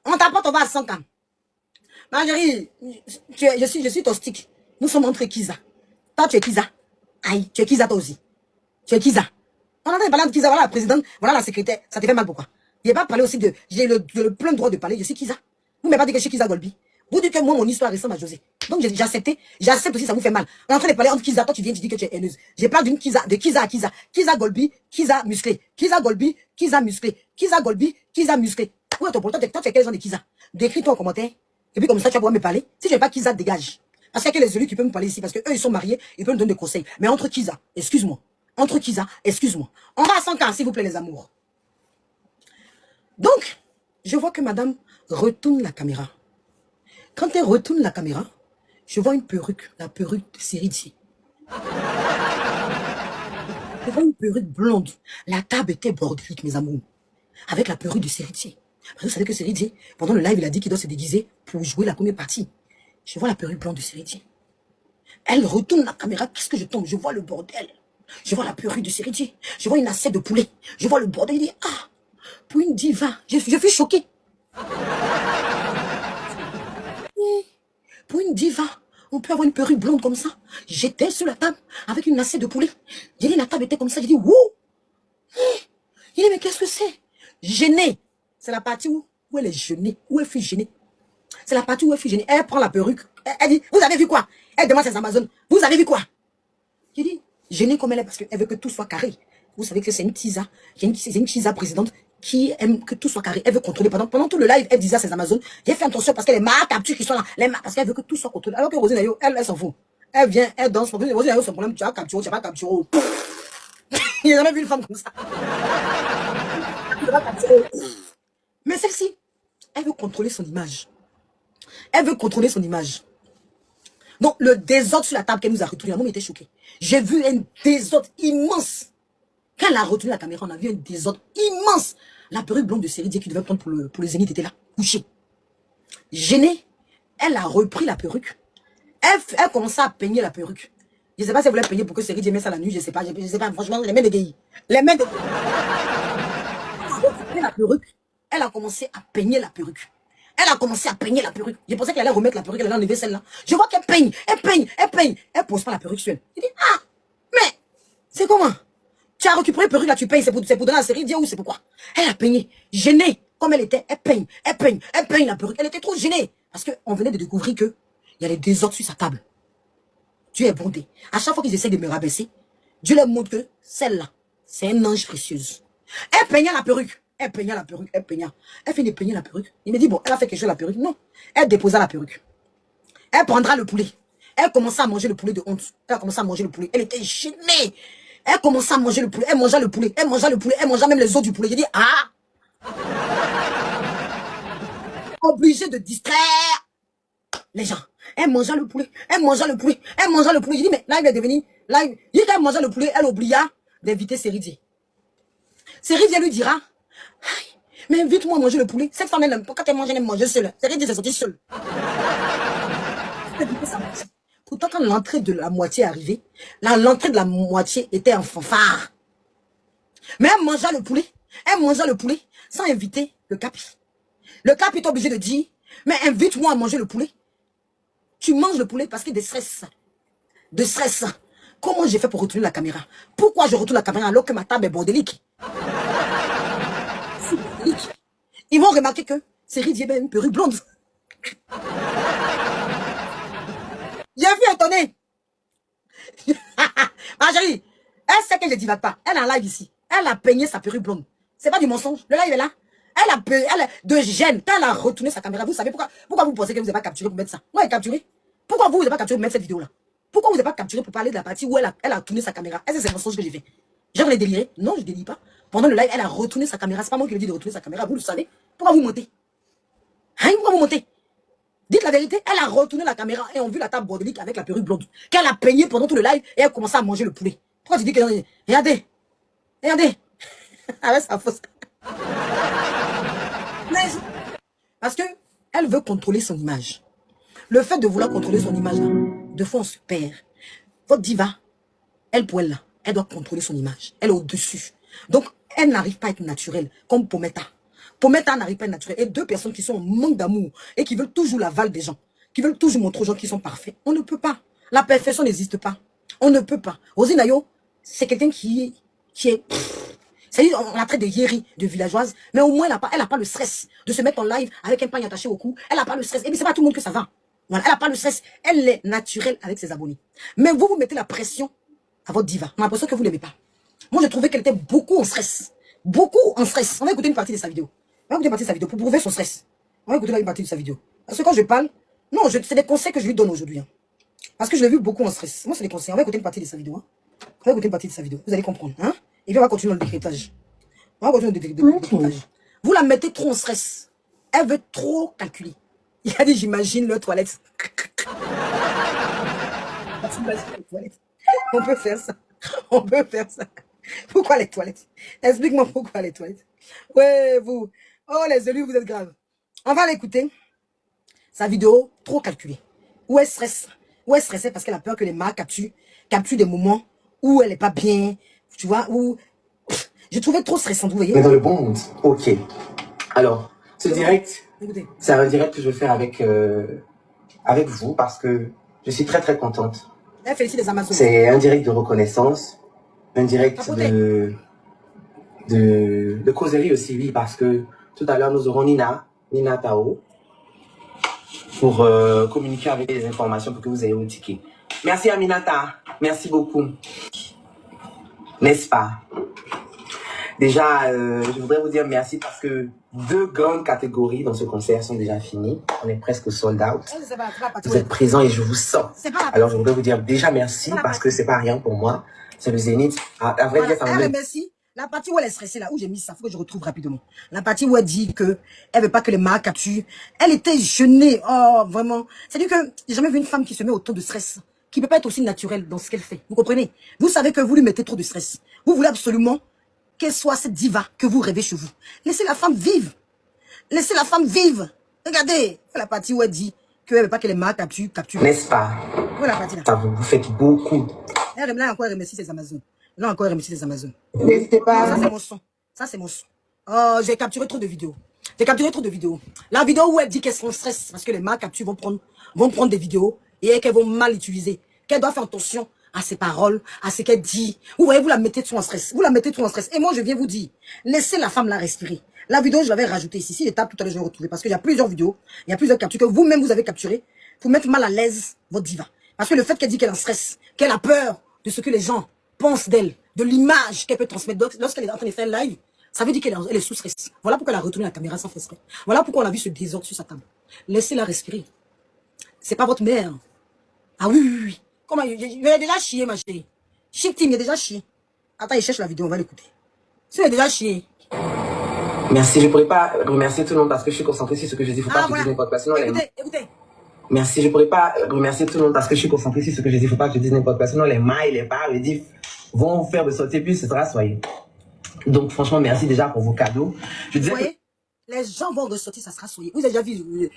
On t'apporte, on va à 100K. Marjorie, je suis ton stick. Nous sommes entre Kiza. Toi, tu es Kiza. Aïe, tu es Kiza toi aussi. Tu es Kiza. On entend parler de Kiza, voilà la présidente, voilà la secrétaire. Ça te fait mal pourquoi? Il n'y a pas parlé aussi de... J'ai le plein droit de parler, je suis Kiza. Vous ne m'avez pas dit que je suis Kiza Golbi. Vous dites que moi, mon histoire ressemble à José. Donc j'ai accepté. J'accepte aussi, ça vous fait mal. On est en train de parler entre Kiza. Toi, tu viens, tu dis que tu es haineuse. Je parle d'une Kiza, de Kiza à Kiza. Kiza Golbi, Kiza musclé. Kiza Golbi, Kiza musclé. Kiza Golbi, Kiza musclé. Où est ton problème? Toi, tu es quel genre de Kiza? Décris-toi en commentaire. Et puis comme ça, tu vas pouvoir me parler. Si je n'ai pas Kiza, dégage. Parce qu'il y a que les élus qui peuvent me parler ici. Parce qu'eux, ils sont mariés. Ils peuvent me donner des conseils. Mais entre Kiza, excuse-moi. Entre Kiza, excuse-moi. On va à 100K, s'il vous plaît, les amours. Donc, je vois que madame retourne la caméra. Quand elle retourne la caméra, je vois une perruque, la perruque de Séridie. Je vois une perruque blonde. La table était bordélique, mes amours. Avec la perruque de Séridie. Parce que vous savez que Séridie, pendant le live, il a dit qu'il doit se déguiser pour jouer la première partie. Je vois la perruque blonde de Séridie. Elle retourne la caméra, qu'est-ce que je tombe? Je vois le bordel. Je vois la perruque de Séridie. Je vois une assiette de poulet. Je vois le bordel. Il dit, ah, pour une diva. Je suis choquée. Pour une diva, on peut avoir une perruque blonde comme ça. J'étais sur la table avec une assiette de poulet. J'ai dit, la table était comme ça. J'ai dit, wouh! Il dit, mais qu'est-ce que c'est? Gênée. C'est la partie où elle est gênée, où elle fut gênée. C'est la partie où elle fut gênée. Elle prend la perruque. Elle dit, vous avez vu quoi? Elle demande à ses Amazones, vous avez vu quoi? J'ai dit, gênée comme elle est parce qu'elle veut que tout soit carré. Vous savez que c'est une tisa. C'est une tisa présidente qui aime que tout soit carré. Elle veut contrôler. Pendant tout le live, elle disait à ses Amazones, j'ai fait attention parce que les marques captures qui sont là, parce qu'elle veut que tout soit contrôlé. Alors que Rosine Ayo, elle s'en fout. Elle vient, elle danse. Rosine Ayo, son problème, tu as capturé, tu n'as pas capturé. Il n'a jamais vu une femme comme ça. Mais celle-ci, elle veut contrôler son image. Elle veut contrôler son image. Donc, le désordre sur la table qu'elle nous a retenu, moi, j'étais choqué. J'ai vu un désordre immense. Quand elle a retenu la caméra, on a vu un désordre immense. La perruque blonde de Série D qui devait prendre pour le Zénith était là, couchée. Gênée, elle a repris la perruque. Elle commençait à peigner la perruque. Je ne sais pas si elle voulait peigner pour que Série D mette ça la nuit, je ne sais pas. Je sais pas, franchement, les mains de Guy. Les mains de Guy. Elle a repris la perruque. Elle a commencé à peigner la perruque. Elle a commencé à peigner la perruque. Je pensais qu'elle allait remettre la perruque, elle allait enlever celle-là. Je vois qu'elle peigne, elle peigne, elle peigne. Elle pose pas la perruque sur elle. Je dis, ah, mais, c'est comment? Tu as récupéré la perruque là, tu peignes, c'est pour donner la Série D ou c'est pourquoi? Elle a peigné, gênée, comme elle était, elle peigne la perruque. Elle était trop gênée. Parce qu'on venait de découvrir que il y a des désordres sur sa table. Dieu est bondé. À chaque fois qu'ils essaient de me rabaisser, Dieu leur montre que celle-là, c'est un ange précieuse. Elle peignait la perruque. Elle peignait la perruque, elle peignait. Elle fait de peigner la perruque. Il me dit, bon, elle a fait quelque chose la perruque. Non. Elle déposa la perruque. Elle prendra le poulet. Elle commença à manger le poulet de honte. Elle a commencé à manger le poulet. Elle était gênée. Elle commença à manger le poulet. Elle mangeait le poulet. Elle mangeait le poulet. Elle mangeait même les os du poulet. J'ai dit, ah! Obligée de distraire les gens. Elle mangeait le poulet. Elle mangeait le poulet. Elle mangeait le poulet. J'ai dit, mais là, il est devenu. Là, il qu'elle mangeait le poulet, elle oublia d'inviter Série D. Série D lui dira, mais invite-moi à manger le poulet. Cette femme, elle, quand elle mange, elle aime manger seule. Série D s'est sortie seule. Pourtant, quand l'entrée de la moitié est arrivée, l'entrée de la moitié était en fanfare. Mais elle mangeait le poulet. Elle mangeait le poulet sans inviter le capi. Le capi est obligé de dire, mais invite-moi à manger le poulet. Tu manges le poulet parce qu'il y a des stress. De stress. Comment j'ai fait pour retourner la caméra? Pourquoi je retourne la caméra alors que ma table est bordélique? Ils vont remarquer que Série D est une perruque blonde. J'ai vu étonner. Ma chérie, elle sait que je ne divague pas. Elle est en live ici. Elle a peigné sa perruque blonde. C'est pas du mensonge. Le live est là. Elle a de gêne. Quand elle a retourné sa caméra, vous savez pourquoi vous pensez que vous n'avez pas capturé pour mettre ça? Moi, elle a capturé. Pourquoi vous n'avez pas capturé pour mettre cette vidéo-là? Pourquoi vous n'avez pas capturé pour parler de la partie où elle a tourné sa caméra? Est-ce que c'est un mensonge que j'ai fait? Genre, les déliré? Non, je ne délire pas. Pendant le live, elle a retourné sa caméra. C'est pas moi qui lui ai dit de retourner sa caméra. Vous le savez. Pourquoi vous montez? Hein, pourquoi vous montez? Dites la vérité. Elle a retourné la caméra et on vu la table bordélique avec la perruque blonde. Qu'elle a peigné pendant tout le live et elle commençait à manger le poulet. Pourquoi tu dis que... Regardez. Regardez. Avec sa fausse. Parce que elle veut contrôler son image. Le fait de vouloir contrôler son image, là, de fois on se perd. Votre diva, elle pour elle là, elle doit contrôler son image. Elle est au-dessus. Donc, elle n'arrive pas à être naturelle, comme Pometa. Pometa n'arrive pas à être naturelle. Et deux personnes qui sont en manque d'amour et qui veulent toujours l'aval des gens, qui veulent toujours montrer aux gens qu'ils sont parfaits. On ne peut pas. La perfection n'existe pas. On ne peut pas. Rosine Ayo, c'est quelqu'un qui est... C'est-à-dire, on la traite de yéri, de villageoise, mais au moins, elle n'a pas le stress de se mettre en live avec un pagne attaché au cou. Elle n'a pas le stress. Et puis, c'est pas tout le monde que ça va. Voilà, elle n'a pas le stress. Elle est naturelle avec ses abonnés. Mais vous mettez la pression à votre diva. On a l'impression que vous ne l'aimez pas. Moi, je trouvais qu'elle était beaucoup en stress. Beaucoup en stress. On va écouter une partie de sa vidéo. On va écouter une partie de sa vidéo pour prouver son stress. On va écouter une partie de sa vidéo. Parce que quand je parle, non, c'est des conseils que je lui donne aujourd'hui. Hein. Parce que je l'ai vu beaucoup en stress. Moi, c'est des conseils. On va écouter une partie de sa vidéo. Hein. On va écouter une partie de sa vidéo. Vous allez comprendre. Hein. Et puis, on va continuer le décryptage. On va continuer le décryptage. Vous la mettez trop en stress. Elle veut trop calculer. Il a dit, j'imagine le toilette. On peut faire ça. On peut faire ça. Pourquoi les toilettes? Explique-moi pourquoi les toilettes. Ouais, vous. Oh, les élus, vous êtes graves. On va l'écouter. Sa vidéo, trop calculée. Où elle stresse. Où elle stressait parce qu'elle a peur que les marques capturent des moments où elle n'est pas bien. Tu vois, où... Je trouvais trop stressant, vous voyez. Mais dans le bon monde. Ok. Alors, ce direct, c'est un direct que je vais faire avec vous parce que Je suis très très contente. Elle félicite les Amazones. C'est un direct de reconnaissance, un direct Papoter. de causerie aussi, oui, parce que tout à l'heure nous aurons Nina Tao, pour communiquer avec les informations pour que vous ayez vos tickets. Merci Aminata, merci beaucoup. N'est-ce pas? Déjà, je voudrais vous dire merci parce que 2 grandes catégories dans ce concert sont déjà finies. On est presque sold out. Vous êtes présents et je vous sens. Alors, je voudrais vous dire déjà merci parce que c'est pas rien pour moi. C'est le Zénith. À vrai dire, ça me... Merci. La partie où elle est stressée, là, où j'ai mis ça, faut que je retrouve rapidement. La partie où elle dit que elle veut pas que les marques capturent. Elle était gênée. Oh, vraiment. C'est-à-dire que j'ai jamais vu une femme qui se met autant de stress, qui peut pas être aussi naturelle dans ce qu'elle fait. Vous comprenez? Vous savez que vous lui mettez trop de stress. Vous voulez absolument qu'elle soit cette diva que vous rêvez chez vous. Laissez la femme vivre. Laissez la femme vivre. Regardez la partie où elle dit qu'elle veut pas que les marques capturent. N'est-ce pas? Voilà la partie là. Ça vous faites beaucoup. Là encore, elle remercie ses Amazones. Là encore, elle remercie les Amazones. N'hésitez pas. Ça, c'est mon son. Ça, c'est mon son. Oh, j'ai capturé trop de vidéos. J'ai capturé trop de vidéos. La vidéo où elle dit qu'elles sont stress parce que les marques capturent vont prendre des vidéos et qu'elles vont mal utiliser. Qu'elle doit faire attention à ses paroles, à ce qu'elle dit. Vous voyez, vous la mettez trop en stress. Vous la mettez trop en stress. Et moi, je viens vous dire, laissez la femme la respirer. La vidéo, je l'avais rajoutée ici. Si je tape tout à l'heure, je vais retrouver. Parce qu'il y a plusieurs vidéos, il y a plusieurs captures que vous-même vous avez capturées pour mettre mal à l'aise votre diva. Parce que le fait qu'elle dit qu'elle est en stress, qu'elle a peur de ce que les gens pensent d'elle, de l'image qu'elle peut transmettre lorsqu'elle est en train de faire live, ça veut dire qu'elle est sous stress. Voilà pourquoi elle a retourné la caméra sans faire stress. Voilà pourquoi on a vu ce désordre sur sa table. Laissez-la respirer. C'est pas votre mère. Ah oui, oui, oui. Comment il a déjà chié, ma chérie. Chic Team, il a déjà chié. Attends, il cherche la vidéo, on va l'écouter. Si il a déjà chié. Merci, je pourrais pas remercier tout le monde parce que je suis concentré sur ce que je dis. Faut pas que je dise n'importe quoi. Sinon, écoutez. Merci, je pourrais pas remercier tout le monde parce que je suis concentré sur ce que je dis. Faut pas que je dise n'importe quoi. Sinon, les mailles, les barres, les diffs vont faire de sortir puis ce sera soyez. Donc, franchement, merci déjà pour vos cadeaux. Je disais. Vous voyez, les gens vont ressortir, ça sera soyez. Vous avez déjà vu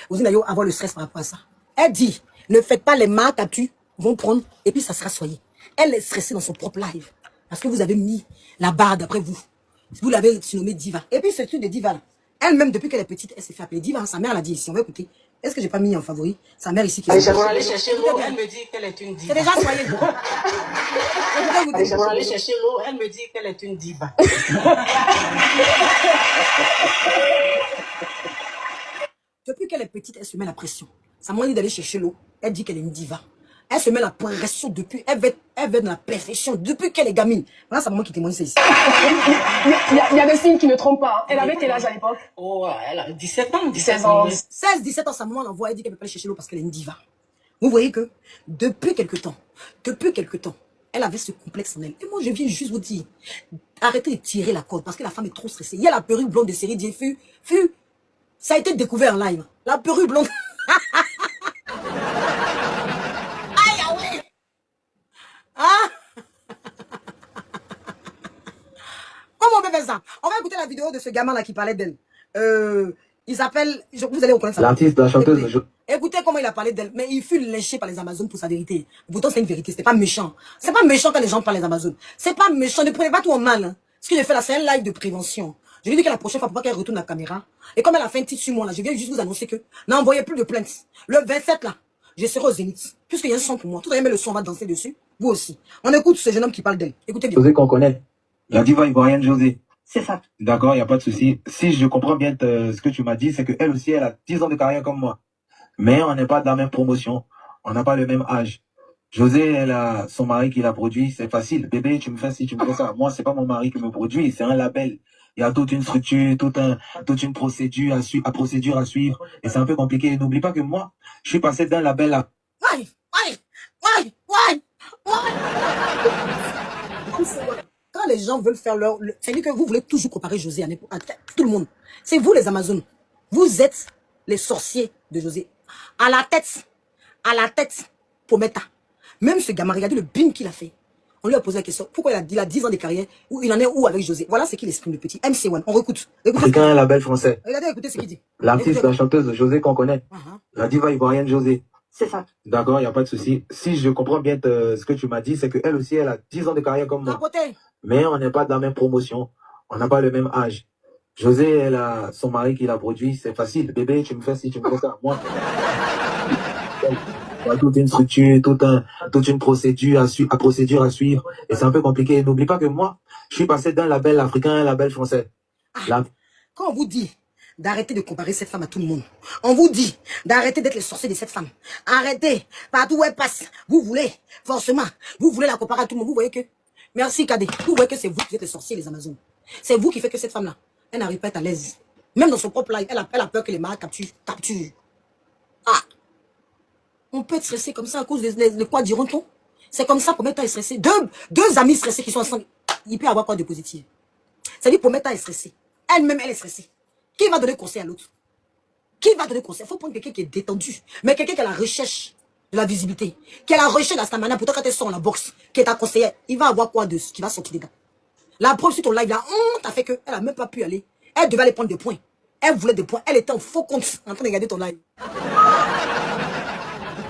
Ozinayou avoir le stress par rapport à ça. Elle dit, ne faites pas les marques à tu vont prendre et puis ça sera soyez. Elle est stressée dans son propre live parce que vous avez mis la barre d'après vous. Vous l'avez surnommée diva. Et puis ce truc de diva là, elle-même depuis qu'elle est petite, elle s'est fait appeler diva. Sa mère l'a dit ici, on va écouter. Est-ce que j'ai pas mis en favori sa mère ici qui Pour aller chercher l'eau, elle me dit qu'elle est une diva. C'est déjà soyez. Pour aller chercher l'eau, elle me dit qu'elle est une diva. Depuis qu'elle est petite, elle se met la pression. Ça m'a dit d'aller chercher l'eau. Elle dit qu'elle est une diva. Elle se met la pression depuis. Elle veut dans la perfection depuis qu'elle est gamine. Voilà sa maman qui témoigne ça ici. Il y a des signes qui ne trompent pas. Elle avait quel âge à l'époque? Oh, elle a 17 ans, 16 ans. 16, 17 ans, sa maman l'envoie. Elle dit qu'elle ne peut pas aller chercher l'eau parce qu'elle est une diva. Vous voyez que depuis quelque temps, elle avait ce complexe en elle. Et moi, je viens juste vous dire, arrêtez de tirer la corde parce que la femme est trop stressée. Il y a la perruque blonde de série D. Ça a été découvert en live. La perruque blonde. Aïe, ah ouais. Ah. Comment on peut faire ça? On va écouter la vidéo de ce gamin-là qui parlait d'elle. Il s'appelle... Vous allez reconnaître ça. L'artiste, la chanteuse. Écoutez comment il a parlé d'elle. Mais il fut lynché par les Amazones pour sa vérité. Pourtant, c'est une vérité. C'est pas méchant. C'est pas méchant quand les gens parlent des Amazones. C'est pas méchant. Ne prenez pas tout en mal. Hein. Ce que j'ai fait là, c'est un live de prévention. Je lui dis que la prochaine fois, pour pas qu'elle retourne la caméra. Et comme elle a fait un titre sur moi là, je viens juste vous annoncer que n'envoyez plus de plaintes. Le 27 là, je serai au Zénith. Puisqu'il y a un son pour moi. Tout le monde met le son, on va danser dessus. Vous aussi. On écoute ce jeune homme qui parle d'elle. Écoutez bien. José qu'on connaît. La diva ivoirienne José. C'est ça. D'accord, il n'y a pas de souci. Si je comprends bien ce que tu m'as dit, c'est qu'elle aussi, elle a 10 ans de carrière comme moi. Mais on n'est pas dans la même promotion. On n'a pas le même âge. José, elle a son mari qui l'a produit. C'est facile. Bébé, tu me fais ci, tu me fais ça. Moi, c'est pas mon mari qui me produit. C'est un label. Il y a toute une structure, toute une procédure à suivre. Et c'est un peu compliqué. N'oublie pas que moi, je suis passé d'un label à... Quand les gens veulent faire leur... C'est-à-dire que vous voulez toujours comparer José à tout le monde. C'est vous les Amazones. Vous êtes les sorciers de José. À la tête, Pometa. Même ce gamin, regardez le bim qu'il a fait. On lui a posé la question, pourquoi il a 10 ans de carrière, où il en est où avec José? Voilà ce qu'il exprime, le petit MC1. On écoute. C'est un label français. Regardez, écoutez ce qu'il dit. L'artiste, la chanteuse José qu'on connaît. La diva ivoirienne José. C'est ça. D'accord, il n'y a pas de souci. Si je comprends bien ce que tu m'as dit, c'est qu'elle aussi, elle a 10 ans de carrière comme moi. Mais on n'est pas dans la même promotion. On n'a pas le même âge. José, elle a son mari qui l'a produit. C'est facile. Bébé, tu me fais ci, tu me fais ça. Moi. y a toute une structure, toute une procédure à suivre. Et c'est un peu compliqué. N'oublie pas que moi, je suis passé d'un label africain à un label français. Quand on vous dit d'arrêter de comparer cette femme à tout le monde, on vous dit d'arrêter d'être les sorciers de cette femme. Arrêtez, partout où elle passe, vous voulez, forcément, vous voulez la comparer à tout le monde. Vous voyez que, merci Kadé, vous voyez que c'est vous qui êtes les sorciers, les Amazones. C'est vous qui faites que cette femme-là, elle n'arrive pas à être à l'aise. Même dans son propre live, elle a peur que les marques capturent. Ah, on peut être stressé comme ça à cause de quoi diront-on? C'est comme ça pour mettre à être stressé. Deux amis stressés qui sont ensemble, il peut y avoir quoi de positif? C'est-à-dire pour mettre à être stressé. Elle-même, elle est stressée. Qui va donner conseil à l'autre? Qui va donner conseil? Il faut prendre quelqu'un qui est détendu. Mais quelqu'un qui a la recherche de la visibilité. Qui a la recherche de la stamina. Pourtant, quand elle sort la boxe, qui est ta conseillère, il va avoir quoi de ce qui va sortir dedans? La preuve sur ton live, la honte a fait qu'elle n'a même pas pu aller. Elle devait aller prendre des points. Elle voulait des points. Elle était en faux compte en train de regarder ton live.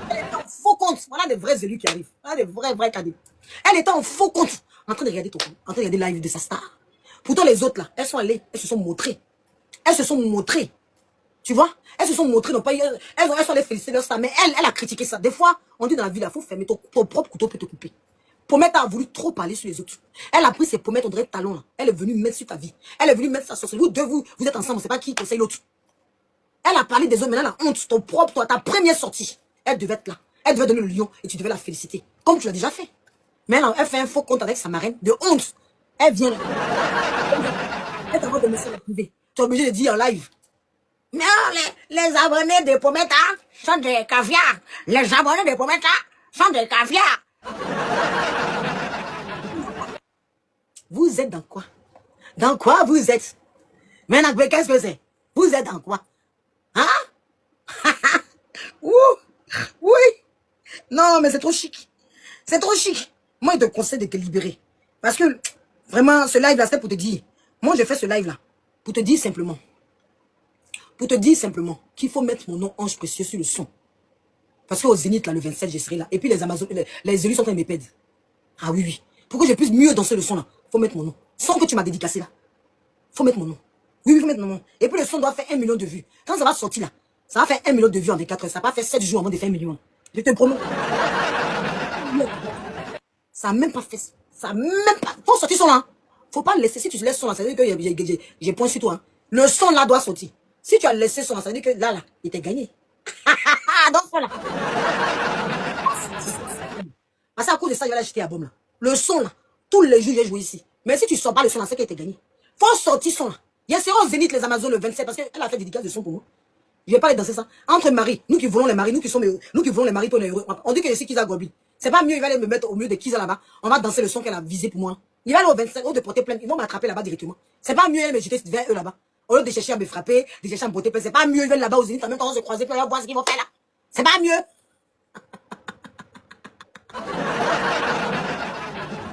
Elle était en faux compte. Voilà des vrais élus qui arrivent. Voilà des vrais cadets. Elle était en faux compte en train de regarder ton compte. En train de regarder le live de sa star. Pourtant, les autres là, elles sont allées. Elles se sont montrées. Elles se sont montrées. Tu vois? Elles se sont montrées. Non, pas, elles sont allées féliciter leur star. Mais elle a critiqué ça. Des fois, on dit dans la vie, il faut fermer ton propre couteau peut te couper. Pommette a voulu trop parler sur les autres. Elle a pris ses pommettes, on dirait talons là. Elle est venue mettre sur ta vie. Elle est venue mettre ça sur vous deux, vous êtes ensemble, on ne sait pas qui conseille l'autre. Elle a parlé des autres, maintenant la honte, ton propre, toi, ta première sortie. Elle devait être là. Elle devait donner le lion et tu devais la féliciter. Comme tu l'as déjà fait. Mais elle fait un faux compte avec sa marraine de honte. Elle vient là. Elle t'envoie des messages privés. Tu es obligé de dire en live. Mais les abonnés des pommettes sont des caviars. Les abonnés des pommettes sont des caviars. Vous êtes dans quoi? Dans quoi vous êtes? Maintenant, qu'est-ce que c'est? Vous êtes dans quoi? Hein? Ouh, oui. Non, mais c'est trop chic. C'est trop chic. Moi, je te conseille de te libérer. Parce que, vraiment, ce live-là, c'est pour te dire. Moi, je fais ce live-là pour te dire simplement. Pour te dire simplement qu'il faut mettre mon nom Ange Précieux sur le son. Parce qu'au Zénith, là, le 27, je serai là. Et puis les Amazones, les élus sont en train de me perdre. Ah oui, oui. Pour que je puisse mieux danser le son, là, faut mettre mon nom. Sans que tu m'as dédicacé, là. Faut mettre mon nom. Oui, oui, faut mettre mon nom. Et puis le son doit faire 1 million de vues. Quand ça va sortir, là, ça va faire 1 million de vues en 24 heures. Ça va pas faire 7 jours avant de faire 1 million. Je te promets. Ça n'a même pas fait. Ça n'a même pas. Faut sortir son là. Faut pas le laisser. Si tu laisses son là, ça veut dire que j'ai point sur toi. Hein. Le son là doit sortir. Si tu as laissé son là, ça veut dire que là, il t'a gagné. Donc voilà. Parce qu'à cause de ça, je vais l'acheter à bombe là. Le son là, tous les jours, je vais jouer ici. Mais si tu sors pas le son là, c'est qu'elle t'a gagné. Faut sortir son là. Il y a au Zénith les Amazones le 27 parce qu'elle a fait dédicace de son pour moi. Je vais pas aller danser ça. Entre maris, nous qui voulons les maris, nous qui voulons les maris pour les heureux. On dit que je suis Kiza Gobi. C'est pas mieux, il va aller me mettre au milieu de Kiza là-bas. On va danser le son qu'elle a visé pour moi. Il va aller au 27, au de porter plainte. Ils vont m'attraper là-bas directement. C'est pas mieux, elle me jeter vers eux là-bas. Au lieu de chercher à me frapper, de chercher à me porter plainte. C'est pas mieux, ils viennent là-bas au Zénith, en même temps on se croise, puis on va voir ce qu'ils vont faire là. C'est pas mieux.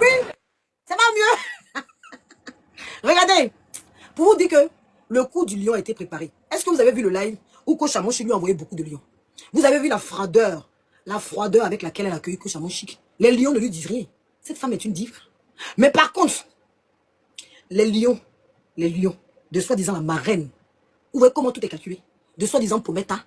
Oui, c'est pas mieux. Regardez, pour vous dire que le coup du lion a été préparé. Est-ce que vous avez vu le live où Coach Amonchi lui a envoyé beaucoup de lions? Vous avez vu la froideur avec laquelle elle a accueilli Coach Amonchi. Les lions ne lui disent rien. Cette femme est une diva. Mais par contre, les lions, de soi-disant la marraine, vous voyez comment tout est calculé? De soi-disant Pometta,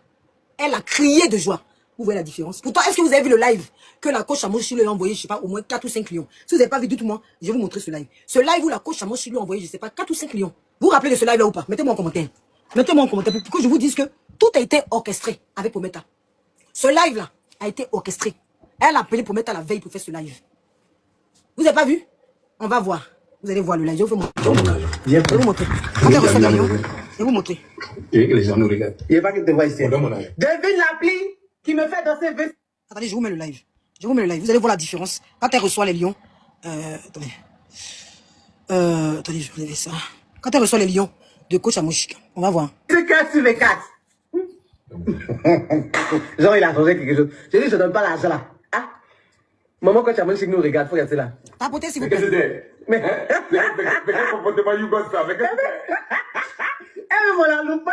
elle a crié de joie. Vous voyez la différence? Pourtant, est-ce que vous avez vu le live que la coach Amonchi lui a envoyé, je sais pas, au moins 4 ou 5 lions? Si vous n'avez pas vu, dites-moi, je vais vous montrer ce live. Ce live où la coach Amonchi lui a envoyé, je sais pas, 4 ou 5 lions. Vous vous rappelez de ce live-là ou pas? Mettez-moi en commentaire. Mettez-moi en commentaire pour que je vous dise que tout a été orchestré avec Pometta. Ce live-là a été orchestré. Elle a appelé Pometta la veille pour faire ce live. Vous n'avez pas vu? On va voir. Vous allez voir le live. Je vais vous montrer. Je vais vous montrer. Quand elle reçoit les lions, je vais vous montrer. Et les gens nous regardent. Il n'y a pas que te voir ici. Devine l'appli qui me fait danser. Attendez, je vous mets le live. Je vous mets le live. Vous allez voir la différence. Quand elle reçoit les lions. Attendez. Attendez, je vais vous ça. Quand elle reçoit les lions de Coach Amonchi, on va voir. C'est 4 sur les 4. Genre, il a changé quelque chose. Je dis, je donne pas l'argent là. Ah. Maman, quand Amonchi nous regarde, faut regarder là. Tapotez, s'il vous plaît. Mais. Elle me l'a loupé.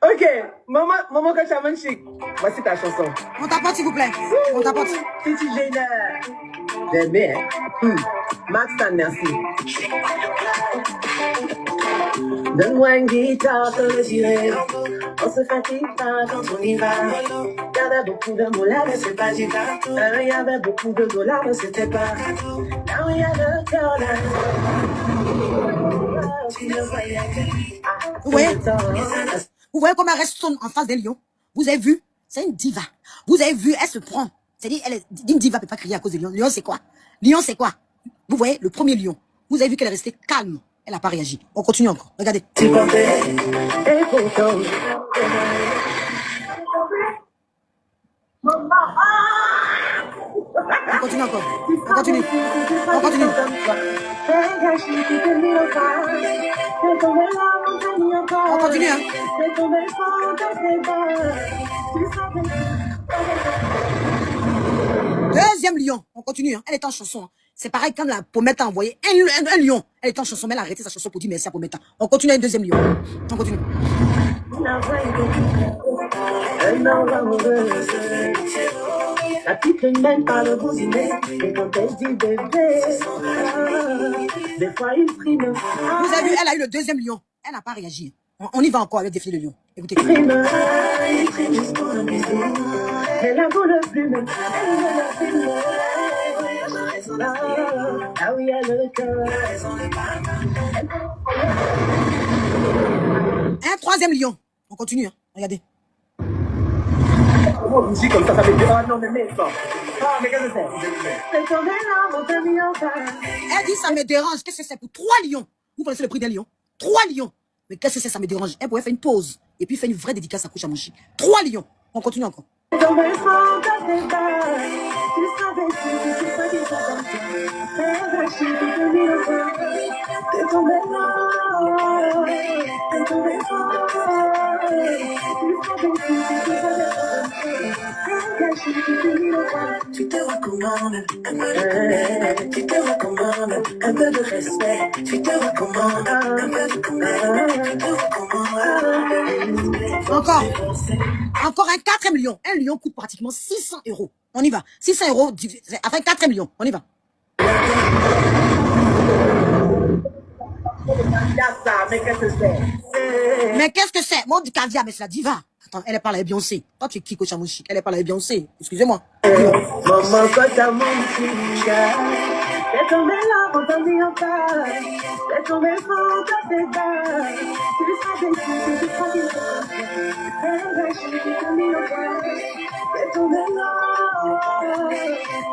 Ok, maman quand Amonchi. Voici ta chanson. On tapote, s'il vous plaît. On tapote. Titi Jane. J'aime bien. Max Stan, merci. Donne-moi une guitare, te le dirai. On se fatigue pas quand on y va. Car avait beaucoup de moulins, mais c'est pas du tout. Il y avait beaucoup de dollars, mais c'était pas. Là où il y a le cœur, là. Vous voyez? Vous voyez comment elle reste en face d'un lion? Vous avez vu? C'est une diva. Vous avez vu? Elle se prend. C'est-à-dire, une diva ne peut pas crier à cause de lion. Lion, c'est quoi? Lion, c'est quoi? Vous voyez, le premier lion. Vous avez vu qu'elle est restée calme. Elle n'a pas réagi. On continue encore. Regardez. On continue encore. On continue. On continue. On continue, hein. Deuxième lion. On continue, hein. Elle est en chanson. Hein. C'est pareil quand la Pommette a envoyé un lion. Elle est en chanson, mais elle a arrêté sa chanson pour dire merci à Pommette. On continue avec un deuxième lion. On continue. La petite humaine parle bousinet, et quand elle dit bébé, des fois il prime. Vous avez vu, elle a eu le deuxième lion. Elle n'a pas réagi. On y va encore avec des filles de lion. Écoutez. Il prime jusqu'au baiser. Mais la boule plume, elle me la filme. Ah oui, elle le cœur. Un troisième lion. On continue, hein. Regardez. Comment vous dites comme ça fait ah non, mais ça. Ah, mais qu'est-ce que c'est? Elle dit ça me dérange. Qu'est-ce que c'est pour 3 lions? Vous connaissez le prix d'un lion? 3 lions. Mais qu'est-ce que c'est, ça me dérange? Elle pourrait faire une pause et puis faire une vraie dédicace à Couche à Mouchi. 3 lions. On continue encore. Tu te recommandes un peu de tu te recommandes un peu de respect, tu te recommandes un peu de tu te recommandes Encore un 4e lion. Un lion coûte pratiquement 600 €. On y va. 600 €, enfin 4e lion. On y va. Mais qu'est-ce que c'est? Moi, du caviar, mais c'est la diva. Attends, elle est pas la Beyoncé. Toi, tu es qui, Coach Amouchi? Elle est pas la Beyoncé. Excusez-moi. Maman, Coach Amouchi, c'est tombé là, on t'en dit encore. C'est tombé fort, t'as fait bas. Tu seras déçu, tu seras déçu. C'est tombé là,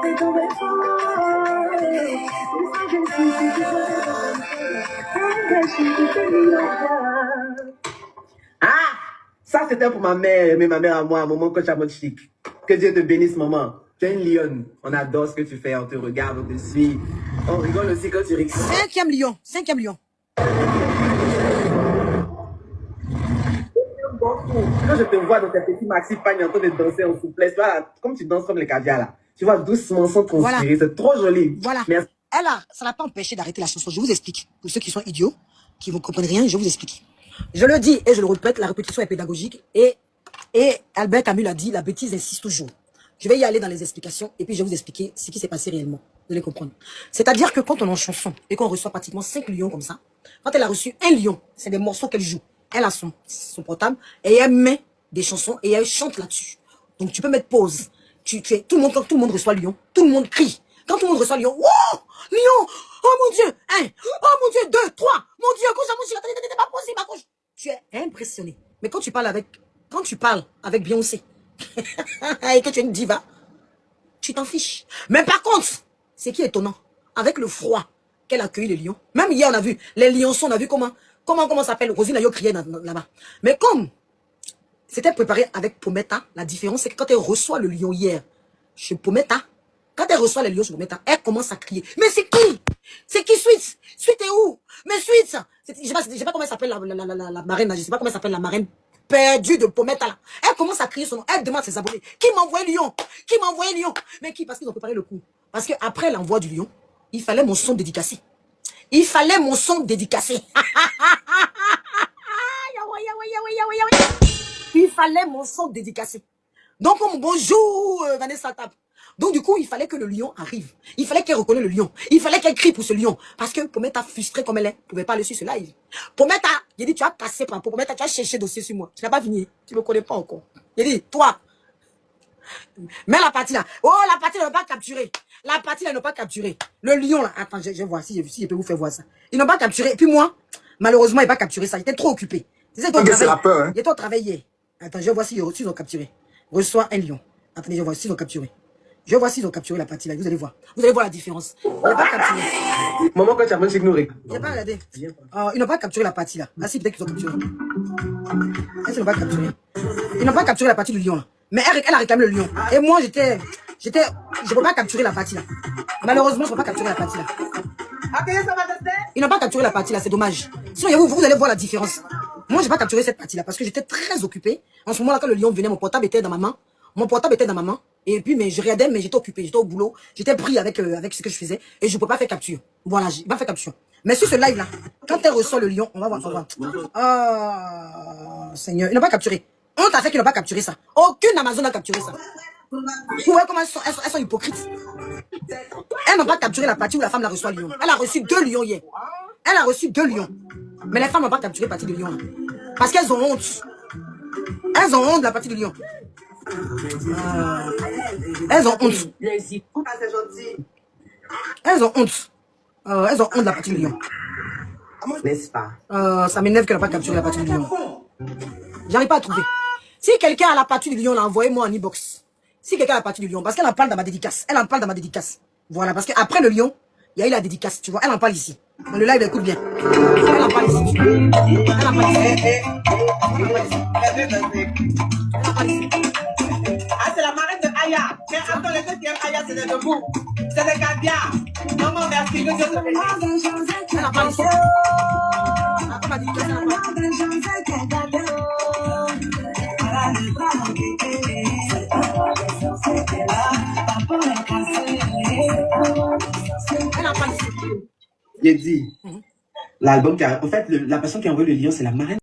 c'est tombé fort. Tu seras déçu, tu seras déçu. Ah! Ça, c'était pour ma mère, mais ma mère à moi, maman Coach Amouchi. Que Dieu te bénisse, maman. Tu es une lionne. On adore ce que tu fais. On te regarde, on te suit. On rigole aussi quand tu rigoles. 5e lion. 5e lion. Quand je te vois dans tes petits maxi pagnes en train de danser en souplesse, voilà, comme tu danses comme les caviars là. Tu vois doucement sans transpirer. Voilà. C'est trop joli. Voilà. Merci. Ça l'a pas empêché d'arrêter la chanson. Je vous explique. Pour ceux qui sont idiots, qui ne comprennent rien, je vous explique. Je le dis et je le répète, la répétition est pédagogique. Et Albert Camus l'a dit, la bêtise insiste toujours. Je vais y aller dans les explications et puis je vais vous expliquer ce qui s'est passé réellement. Vous allez comprendre. C'est-à-dire que quand on est en chanson et qu'on reçoit pratiquement 5 lions comme ça, quand elle a reçu un lion, c'est des morceaux qu'elle joue. Elle a son portable et elle met des chansons et elle chante là-dessus. Donc tu peux mettre pause. Tout le monde, quand tout le monde reçoit lion, tout le monde crie. Quand tout le monde reçoit lion, wow, lion, oh mon Dieu, 1, oh mon Dieu, 2, 3, mon Dieu, t'es pas possible, tu es impressionné. Mais quand tu parles avec Beyoncé et que tu es une diva, tu t'en fiches. Mais par contre, c'est qui est étonnant, avec le froid qu'elle accueille les lions. Même hier, on a vu les lionçons, on a vu comment s'appelle, Rosine Ayo criait là-bas. Mais comme c'était préparé avec Pometta, la différence c'est que quand elle reçoit le lion hier chez Pometta, quand elle reçoit les lions chez Pometta, elle commence à crier. Mais c'est qui? C'est qui Sweet? Sweet est où? Mais Sweet, je sais pas comment elle s'appelle la marraine, je sais pas comment elle s'appelle la marraine perdue de Pometta là. Elle commence à crier son nom, elle demande à ses abonnés, qui m'a envoyé lion? Qui m'a envoyé lion? Mais qui? Parce qu'ils ont préparé le coup. Parce qu'après l'envoi du lion, il fallait mon son dédicacé. Il fallait mon son dédicacé. Il fallait mon son dédicacé. Donc, bonjour, Vanessa Tap. Donc, du coup, il fallait que le lion arrive. Il fallait qu'elle reconnaisse le lion. Il fallait qu'elle crie pour ce lion. Parce que Pometta, frustrée comme elle est, ne pouvait pas aller sur ce live. Pometta, il dit, tu as cassé par Pometta, tu as cherché dossier sur moi. Tu n'as pas fini. Tu ne me connais pas encore. Il dit, toi, Mais la partie là, oh, la partie là, ils n'ont pas capturé. La partie là, ils n'ont pas capturé. Le lion là, attends, je vais voir si je peux vous faire voir ça. Ils n'ont pas capturé. Et puis moi, malheureusement, ils n'ont pas capturé ça. J'étais trop occupé. C'est la peur, hein. J'étais au travail hier. Attends, je vais voir s'ils ont capturé. Reçois un lion. Attendez, je vais voir s'ils ont capturé. Je vais voir s'ils ont capturé la partie là. Vous allez voir. Vous allez voir la différence. Ils n'ont pas capturé. Maman, quand tu as mangé, nous j'ai pas regardé. Ils n'ont pas capturé la partie là. Ah si, peut-être qu'ils ont capturé. Ils n'ont pas capturé. Ils n'ont pas capturé la partie du lion là. Mais elle a réclamé le lion. Et moi, je ne peux pas capturer la partie là. Malheureusement, je ne peux pas capturer la partie là. Ils n'ont pas capturé la partie là, c'est dommage. Sinon, vous allez voir la différence. Moi, j'ai pas capturé cette partie là parce que j'étais très occupé. En ce moment là, quand le lion venait, mon portable était dans ma main. Et puis, mais je regardais, mais j'étais occupé, j'étais au boulot. J'étais pris avec ce que je faisais. Et je ne peux pas faire capture. Voilà, j'ai pas fait capture. Mais sur ce live là, quand elle reçoit le lion, on va voir. Oh, Seigneur, ils n'ont pas capturé. On t'a fait qu'ils n'ont pas capturé ça. Aucune Amazon n'a capturé ça. Vous voyez comment elles sont hypocrites. Elles n'ont pas capturé la partie où la femme la reçoit le lion. Elle a reçu 2 lions hier. Elle a reçu 2 lions. Mais les femmes n'ont pas capturé la partie du lion. Là. Parce qu'elles ont honte. Elles ont honte de la partie du lion. Elles ont honte. Elles ont honte. Elles ont honte de la partie du lion. N'est-ce pas? Ça m'énerve qu'elle n'a pas capturé la partie du lion. J'arrive pas à trouver. Si quelqu'un a la partie du lion, envoyez-moi en e-box. Si quelqu'un a la partie du lion, parce qu'elle en parle dans ma dédicace. Voilà, parce qu'après le lion, il y a eu la dédicace, tu vois. Elle en parle ici. Dans le live, écoute bien. Elle en parle ici. Ah, c'est la marraine de Aya. Mais attends, les deux qui aiment Aya, c'est des debout. C'est des caviar. Maman, merci. Que Dieu te bénisse. Elle en parle ici. Après ma dédicace, elle en parle. J'ai dit, l'album qui a... En fait, la personne qui a envoyé le lion, c'est la marraine.